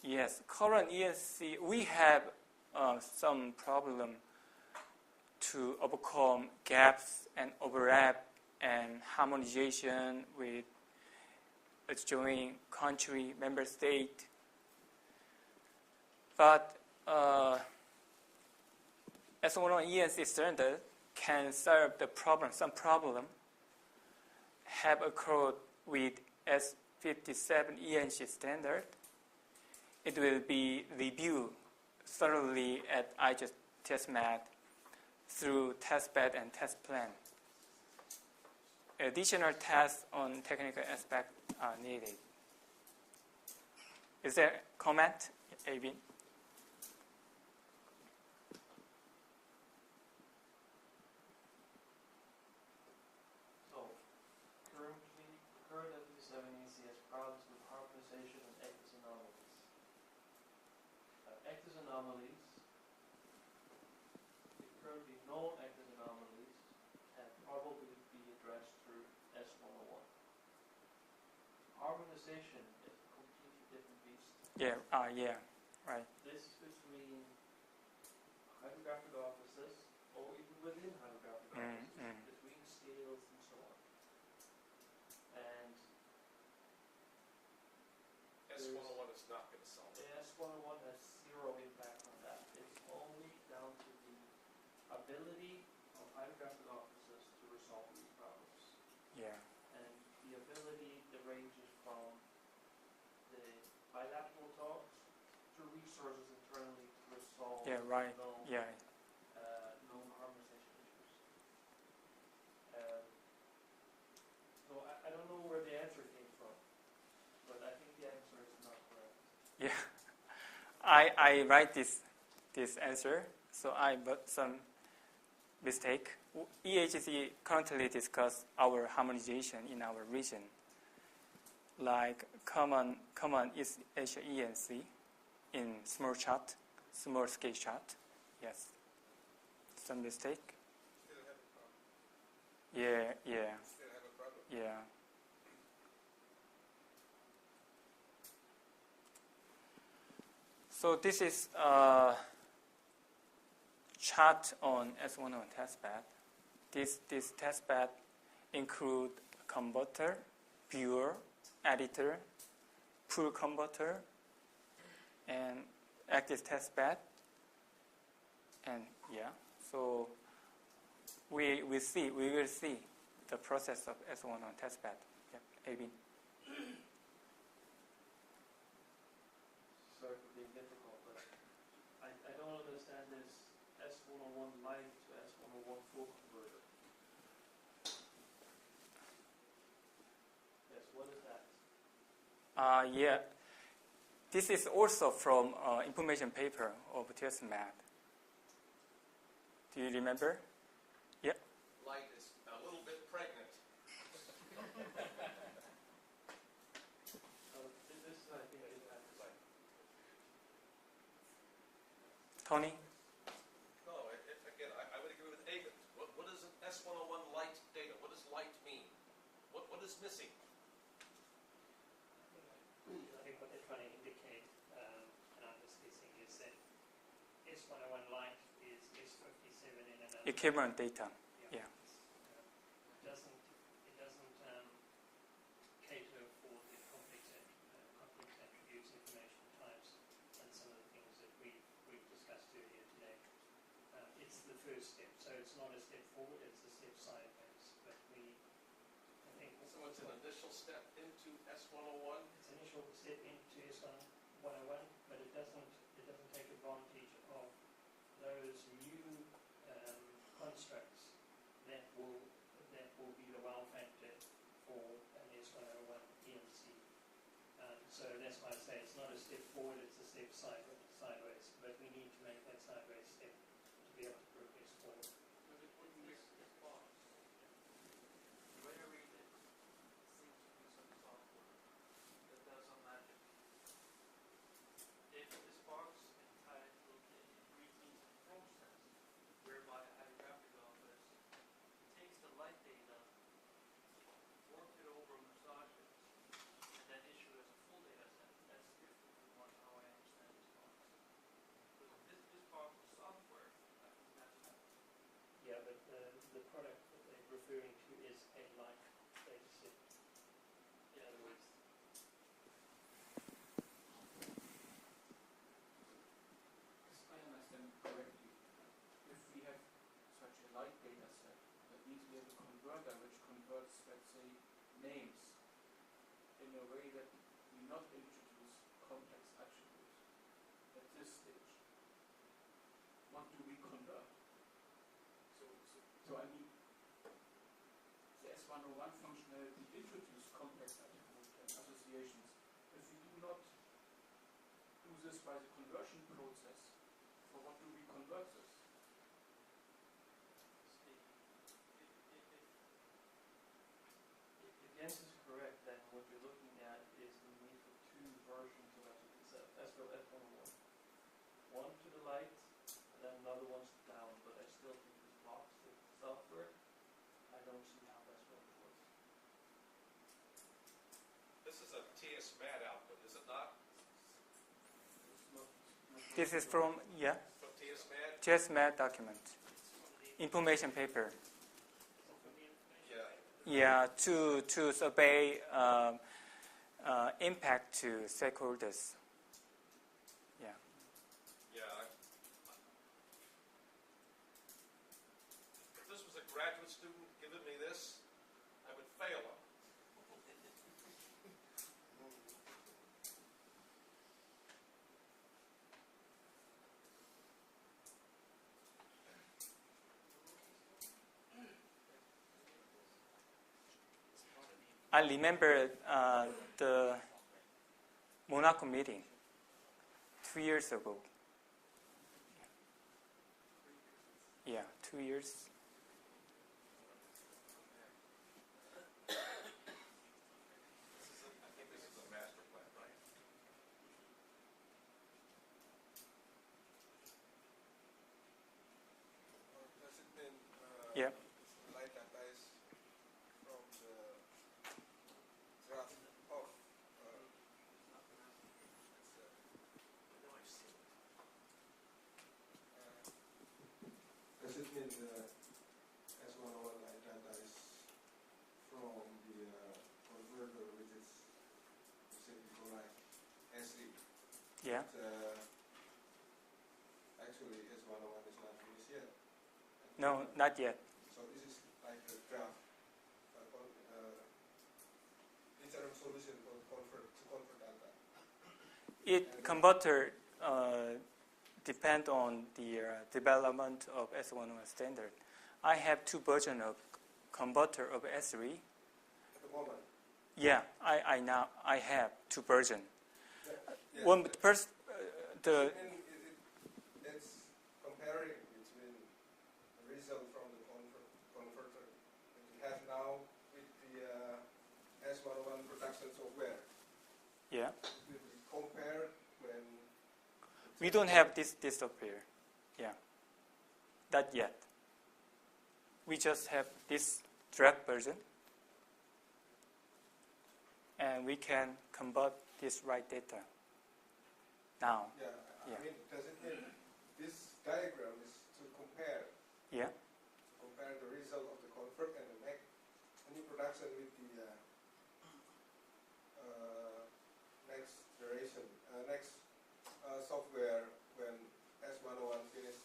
Speaker 1: Yes, current ENC, we have some problem to overcome gaps and overlap and harmonization with adjoining country, member state. But S101 ENC standard can solve the problem, some problem have occurred with S57 ENC standard. It will be reviewed thoroughly at IGES TestMed through testbed and test plan. Additional tests on technical aspects are needed. Is there a comment, Avin?
Speaker 4: So, currently, the current S57 ENC has problems with harmonization and active anomalies. Active anomalies, the currently known active anomalies can probably be addressed through S101. Harmonization is a completely different beast.
Speaker 1: Yeah, right.
Speaker 4: This is between hydrographic offices, or even within hydrographic offices, between scales and so on. And
Speaker 3: S101 is not going to solve
Speaker 4: the
Speaker 3: it.
Speaker 4: S101 has zero impact on that. It's only down to the ability of hydrographic offices to resolve these problems.
Speaker 1: Yeah.
Speaker 4: And the ability that ranges from the bilateral talks to resources internally to resolve
Speaker 1: Yeah, right.
Speaker 4: known,
Speaker 1: Yeah.
Speaker 4: known harmonization issues. So I don't know where the answer came from, but I think the answer is not correct.
Speaker 1: Yeah. I write this answer, so I got some mistake. EHC currently discuss our harmonization in our region, like common East Asia ENC in small scale chart. Yes. Some mistake.
Speaker 3: Still have a problem.
Speaker 1: Yeah.
Speaker 3: Still have a problem.
Speaker 1: Yeah. So this is a chart on S101 testbed. This testbed include converter, viewer, editor, pull converter, and active testbed. And yeah, so we will see the process of S101 testbed. Yep, Avin.
Speaker 4: Sorry for being difficult, but I don't understand this S101 Lite to S101 full converter. Yes, what is that?
Speaker 1: Yeah. This is also from information paper of TestMed. Do you remember? Yeah.
Speaker 3: Light is a little bit pregnant.
Speaker 4: This I think is that.
Speaker 1: Tony?
Speaker 3: No, again, I would agree with Avin. What is an S101 light data? What does light mean? What is missing?
Speaker 7: I think what they're trying to indicate, and I'm just guessing, is that S101 Lite is S57 in another.
Speaker 1: Equivalent data. Yeah.
Speaker 7: It doesn't cater for the complex attributes, information types, and some of the things that we've discussed earlier today. It's the first step. So it's not a step forward, it's a step sideways. But I think
Speaker 3: So it's an initial step into S101.
Speaker 7: it's an initial step into S101, but it doesn't take advantage of those new constructs that will be the wow factor for an S101 EMC. So that's why I say it's not a step forward, it's a step sideways. But we need to make that sideways step to be able to progress forward.
Speaker 4: But it wouldn't mix this box. The way I read it seems to be some software that does some magic. If this box entitled a repeat process, whereby a hydrographic office takes the light data, work it over, massage it, and then issue as a full data set, that's different from how I understand this box. Because if this box is software, I think that's happening.
Speaker 7: Yeah, but the product that they're referring to is a like data set.
Speaker 4: Yeah, the width.
Speaker 5: If I understand correctly, if we have such a light data set, that means we have a converter which converts, let's say, names in a way that we not introduce complex attributes at this stage. What do we convert? So I mean, the S101 functionality introduces complex attributes and associations. If we do not do this by the conversion process, for what do we convert this?
Speaker 4: If Jens is correct, then what you're looking at is the need for two versions of S101. One to the light, and then another one's down. But I still think this box, the software, I don't see how that's going to work.
Speaker 3: This is a TS-MAD output, is it not?
Speaker 1: This is from
Speaker 3: From TS-MAD?
Speaker 1: JSMAT document, information paper.
Speaker 3: Yeah.
Speaker 1: Yeah, to survey impact to stakeholders. Yeah.
Speaker 3: Yeah. If this was a graduate student giving me this, I would fail them.
Speaker 1: I remember the Monaco meeting 2 years ago. Yeah, 2 years.
Speaker 3: I think this is a master plan, right?
Speaker 8: Has it been
Speaker 1: Yeah.
Speaker 8: light advice from the draft of has it been S101 light advice from the converter which is simply like SE?
Speaker 1: Yeah.
Speaker 8: Actually S101 is not finished yet.
Speaker 1: No, not yet.
Speaker 8: So this is like a draft interim solution to convert data.
Speaker 1: It converter depend on the development of S101 standard. I have two versions of converter of S3.
Speaker 8: At the moment,
Speaker 1: Yeah, I have two versions.
Speaker 8: yeah,
Speaker 1: One first the
Speaker 8: it's comparing between the result from the converter that we have now with the S101 production software.
Speaker 1: yeah.
Speaker 8: We compare when
Speaker 1: We don't have this software. Yeah. Not yet. We just have this draft version. And we can convert this right data now.
Speaker 8: yeah,
Speaker 1: Yeah.
Speaker 8: I mean, does it mean this diagram is to compare
Speaker 1: Yeah.
Speaker 8: the result of the convert and the make any production with the next generation, software when S101 finished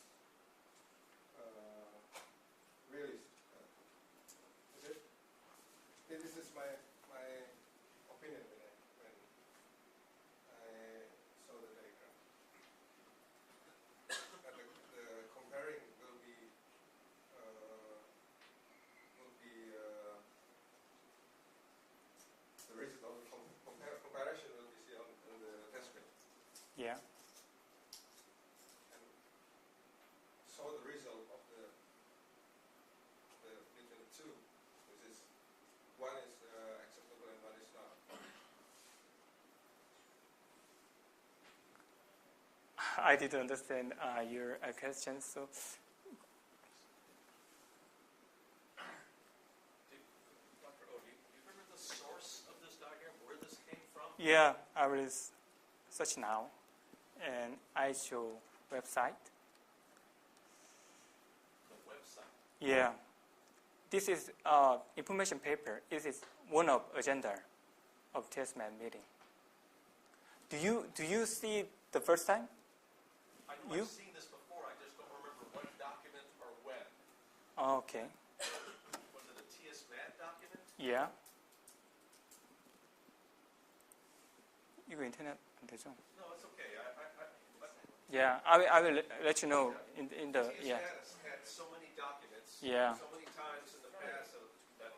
Speaker 1: Yeah.
Speaker 8: And so the result of the between the two, which is one is acceptable and one is not.
Speaker 1: I didn't understand your question. So,
Speaker 3: Dr. O, do you remember the source of this diagram, where this came from?
Speaker 1: yeah, I will search now, and I show website.
Speaker 3: The website.
Speaker 1: Yeah, this is information paper. This is one of agenda of TSMAT meeting. Do you see the first time?
Speaker 3: I know
Speaker 1: You?
Speaker 3: I've seen this before, I just don't remember what document or when.
Speaker 1: Okay.
Speaker 3: Was it a TSMAT document?
Speaker 1: Yeah. 이거 인터넷 안 되죠?
Speaker 3: No, it's okay.
Speaker 1: Yeah, I will let you know in the yeah.
Speaker 3: TSMAT has had so many documents,
Speaker 1: Yeah.
Speaker 3: so many times in the past that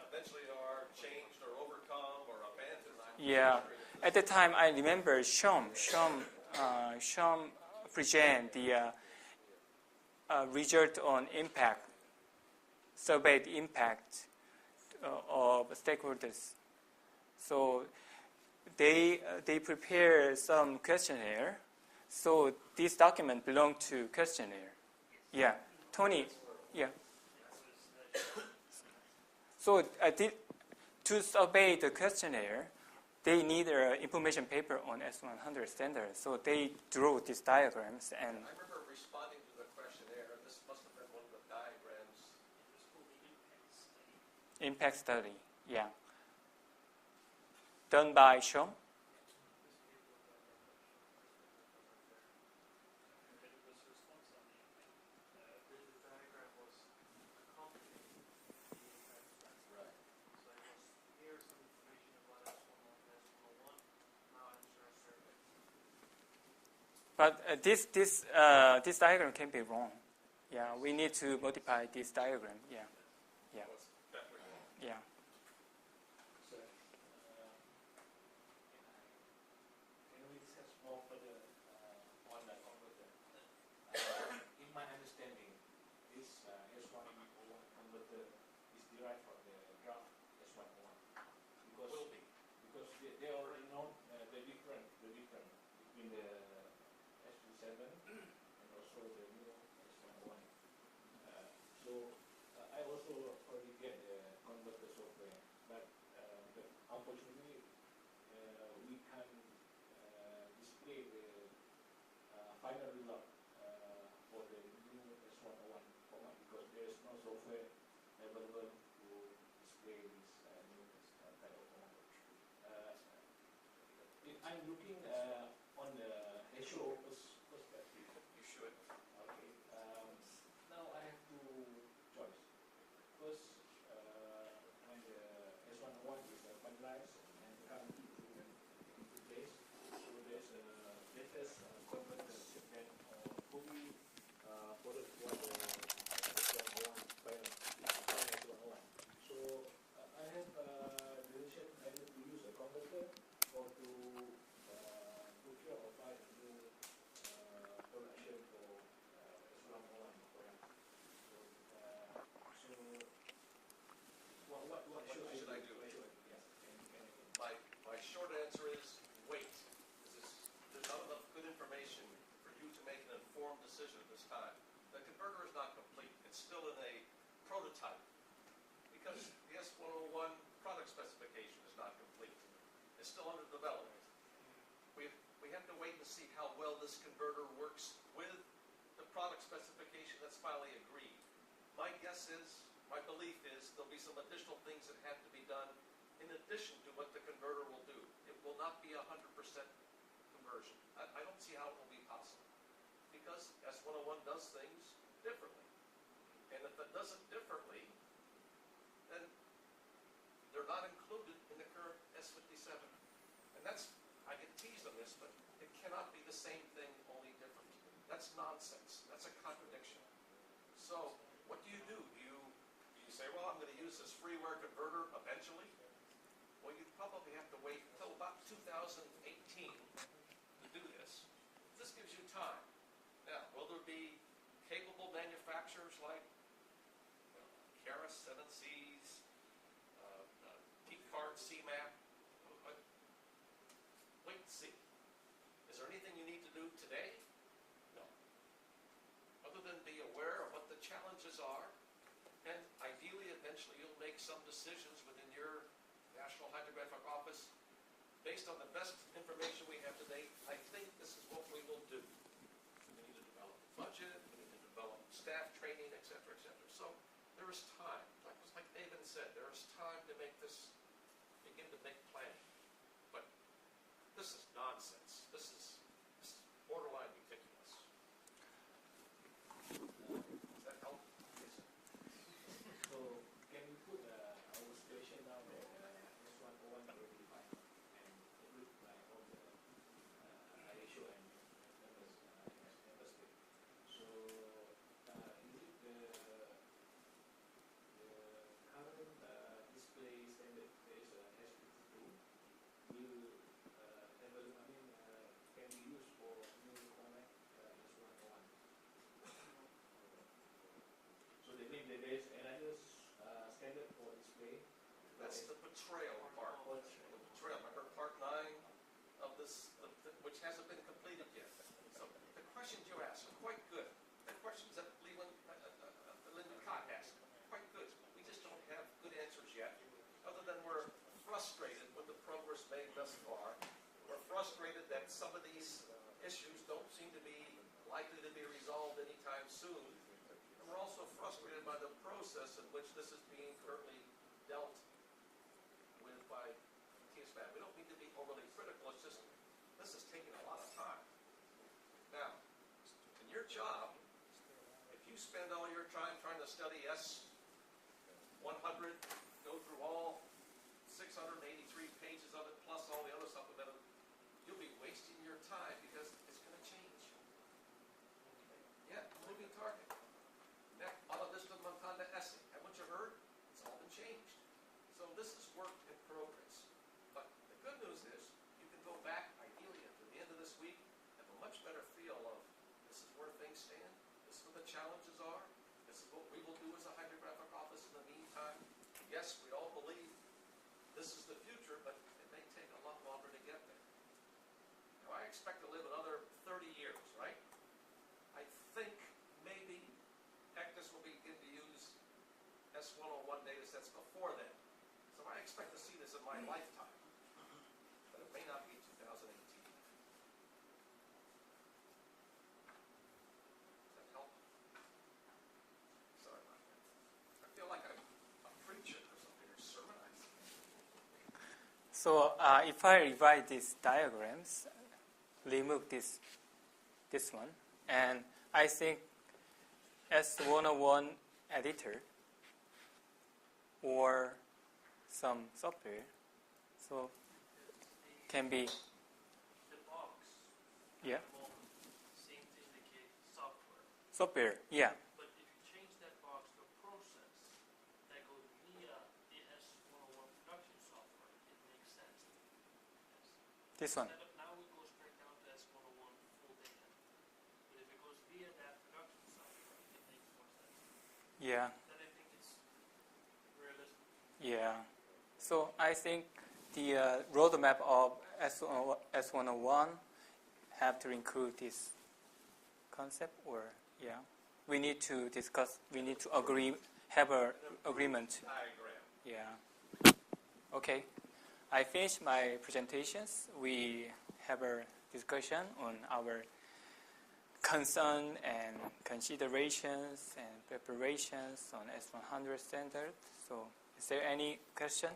Speaker 3: eventually are changed or overcome or abandoned.
Speaker 1: Yeah. At the time, I remember Shom present the result on impact, surveyed impact of stakeholders. So they prepare some questionnaire. So this document belong to questionnaire. Yeah, Tony. Yeah. So to survey the questionnaire, they need information paper on S100 standard. So they drew these diagrams and
Speaker 3: I remember responding to the questionnaire. This must have been one of the diagrams.
Speaker 1: impact study. Yeah. Done by Shom.
Speaker 4: The diagram was accompanying the impact factor.
Speaker 3: Right.
Speaker 4: So it was, here's some information about S11, S101, now enter a survey.
Speaker 1: But this diagram can be wrong. Yeah, we need to modify this diagram. Yeah, yeah,
Speaker 3: What's definitely wrong.
Speaker 1: yeah.
Speaker 2: So, can we discuss more further on the converter? In my understanding, this S101 converter is derived from the draft S101 because
Speaker 3: Will be.
Speaker 2: because they already know the difference between the S27 and also the new S101. So I also already get the converter software, but unfortunately we can display the final result for the new S101 format because there is no software available to display this new type of format. If I'm looking on the SO perspective,
Speaker 3: You should.
Speaker 2: okay, now I have two choice. First, when the S101 is finalized and come into place, so there's a latest converter that fully follows what the S101 final S101. So I have the decision either to use a converter or to procure or buy a new production for S101 product. So what should I do? Yes,
Speaker 3: My short answer is wait. There's not enough good information for you to make an informed decision at this time. The converter is not complete. It's still in a prototype because the S101 product specification is not complete. It's still under development. We have to wait and see how well this converter works with the product specification that's finally agreed. My guess is, my belief is, there'll be some additional things that have to be done in addition to what the converter will do. It will not be 100% conversion. I don't see how it will be possible because S101 does things differently. And if it does it differently, then they're not included in the current S57. And that's, I get teased on this, but it cannot be the same thing, only different. That's nonsense. That's a contradiction. So what do? You say, well, I'm going to use this freeware converter eventually? Well, you probably have to wait until about 2018 gives you time. Now, will there be capable manufacturers like Keras, 7Cs, Deepcard, CMAP? Wait and see. Is there anything you need to do today? No. Other than be aware of what the challenges are, and ideally, eventually, you'll make some decisions within your National Hydrographic Office based on the best information we have today. I think this is what we will do. We need to develop a budget, we need to develop staff training, et cetera, et cetera. So there is time. Like David said, there is time to make this, begin to make planning. But this is nonsense. This is borderline ridiculous. Does that help? Yes, sir.
Speaker 2: So can we put our situation down there S101 will be fine and it look like all the ratio and numbers state. So is it the current display standard is S52 will can be used for new format S101? So they mean that there is another standard for display.
Speaker 3: That's the betrayal part. The betrayal, remember part 9 of this, which hasn't been completed yet. So the questions you asked are quite good. The questions that Linda Cott asked, quite good. We just don't have good answers yet, other than we're frustrated with the progress made thus far. We're frustrated that some of these issues don't seem to be likely to be resolved anytime soon. And we're also frustrated by the process in which this is being currently dealt with by TSMAT. We don't need to be overly critical. It's just, this is taking a lot of time. Now, in your job, if you spend all your time trying to study S100, go through all 683 pages of it, plus all the other supplemental, you'll be wasting your time because it's going to change. Yeah, moving target. Next, Ala Vista Montana essay. Haven't you heard? It's all been changed. So this is work in progress. But the good news is you can go back, ideally, at the end of this week, have a much better feel of this is where things stand, this is what the challenges are, this is what we will do as a hydrographic office in the meantime. Yes, we all believe this is the future, but it may take a lot longer to get there. Now, I expect to live another 30 years, right? I think maybe ECDIS will begin to use S101 data sets before then. So I expect to see this in my lifetime, but it may not be 2018. Does that help? Sorry about that. I feel like I'm a preacher or something, or sermonizing.
Speaker 1: So if I revise these diagrams, remove this one, and I think S101 editor or some software, so can be,
Speaker 4: The box
Speaker 1: yeah,
Speaker 4: at the moment seems to indicate software.
Speaker 1: software, yeah,
Speaker 4: But if you change that box to a process that goes via the S101 production software, it makes sense. Yes.
Speaker 1: this one,
Speaker 4: Instead of now it goes back down to S101 full data. But if it goes via that production software, it makes more sense.
Speaker 1: yeah,
Speaker 4: Then I think it's realistic.
Speaker 1: yeah. So I think the roadmap of S101 have to include this concept, or yeah, we need to discuss. We need to agree, have a agreement.
Speaker 3: Diagram.
Speaker 1: Yeah. Okay. I finished my presentations. We have a discussion on our concern and considerations and preparations on S100 standard. So, is there any question?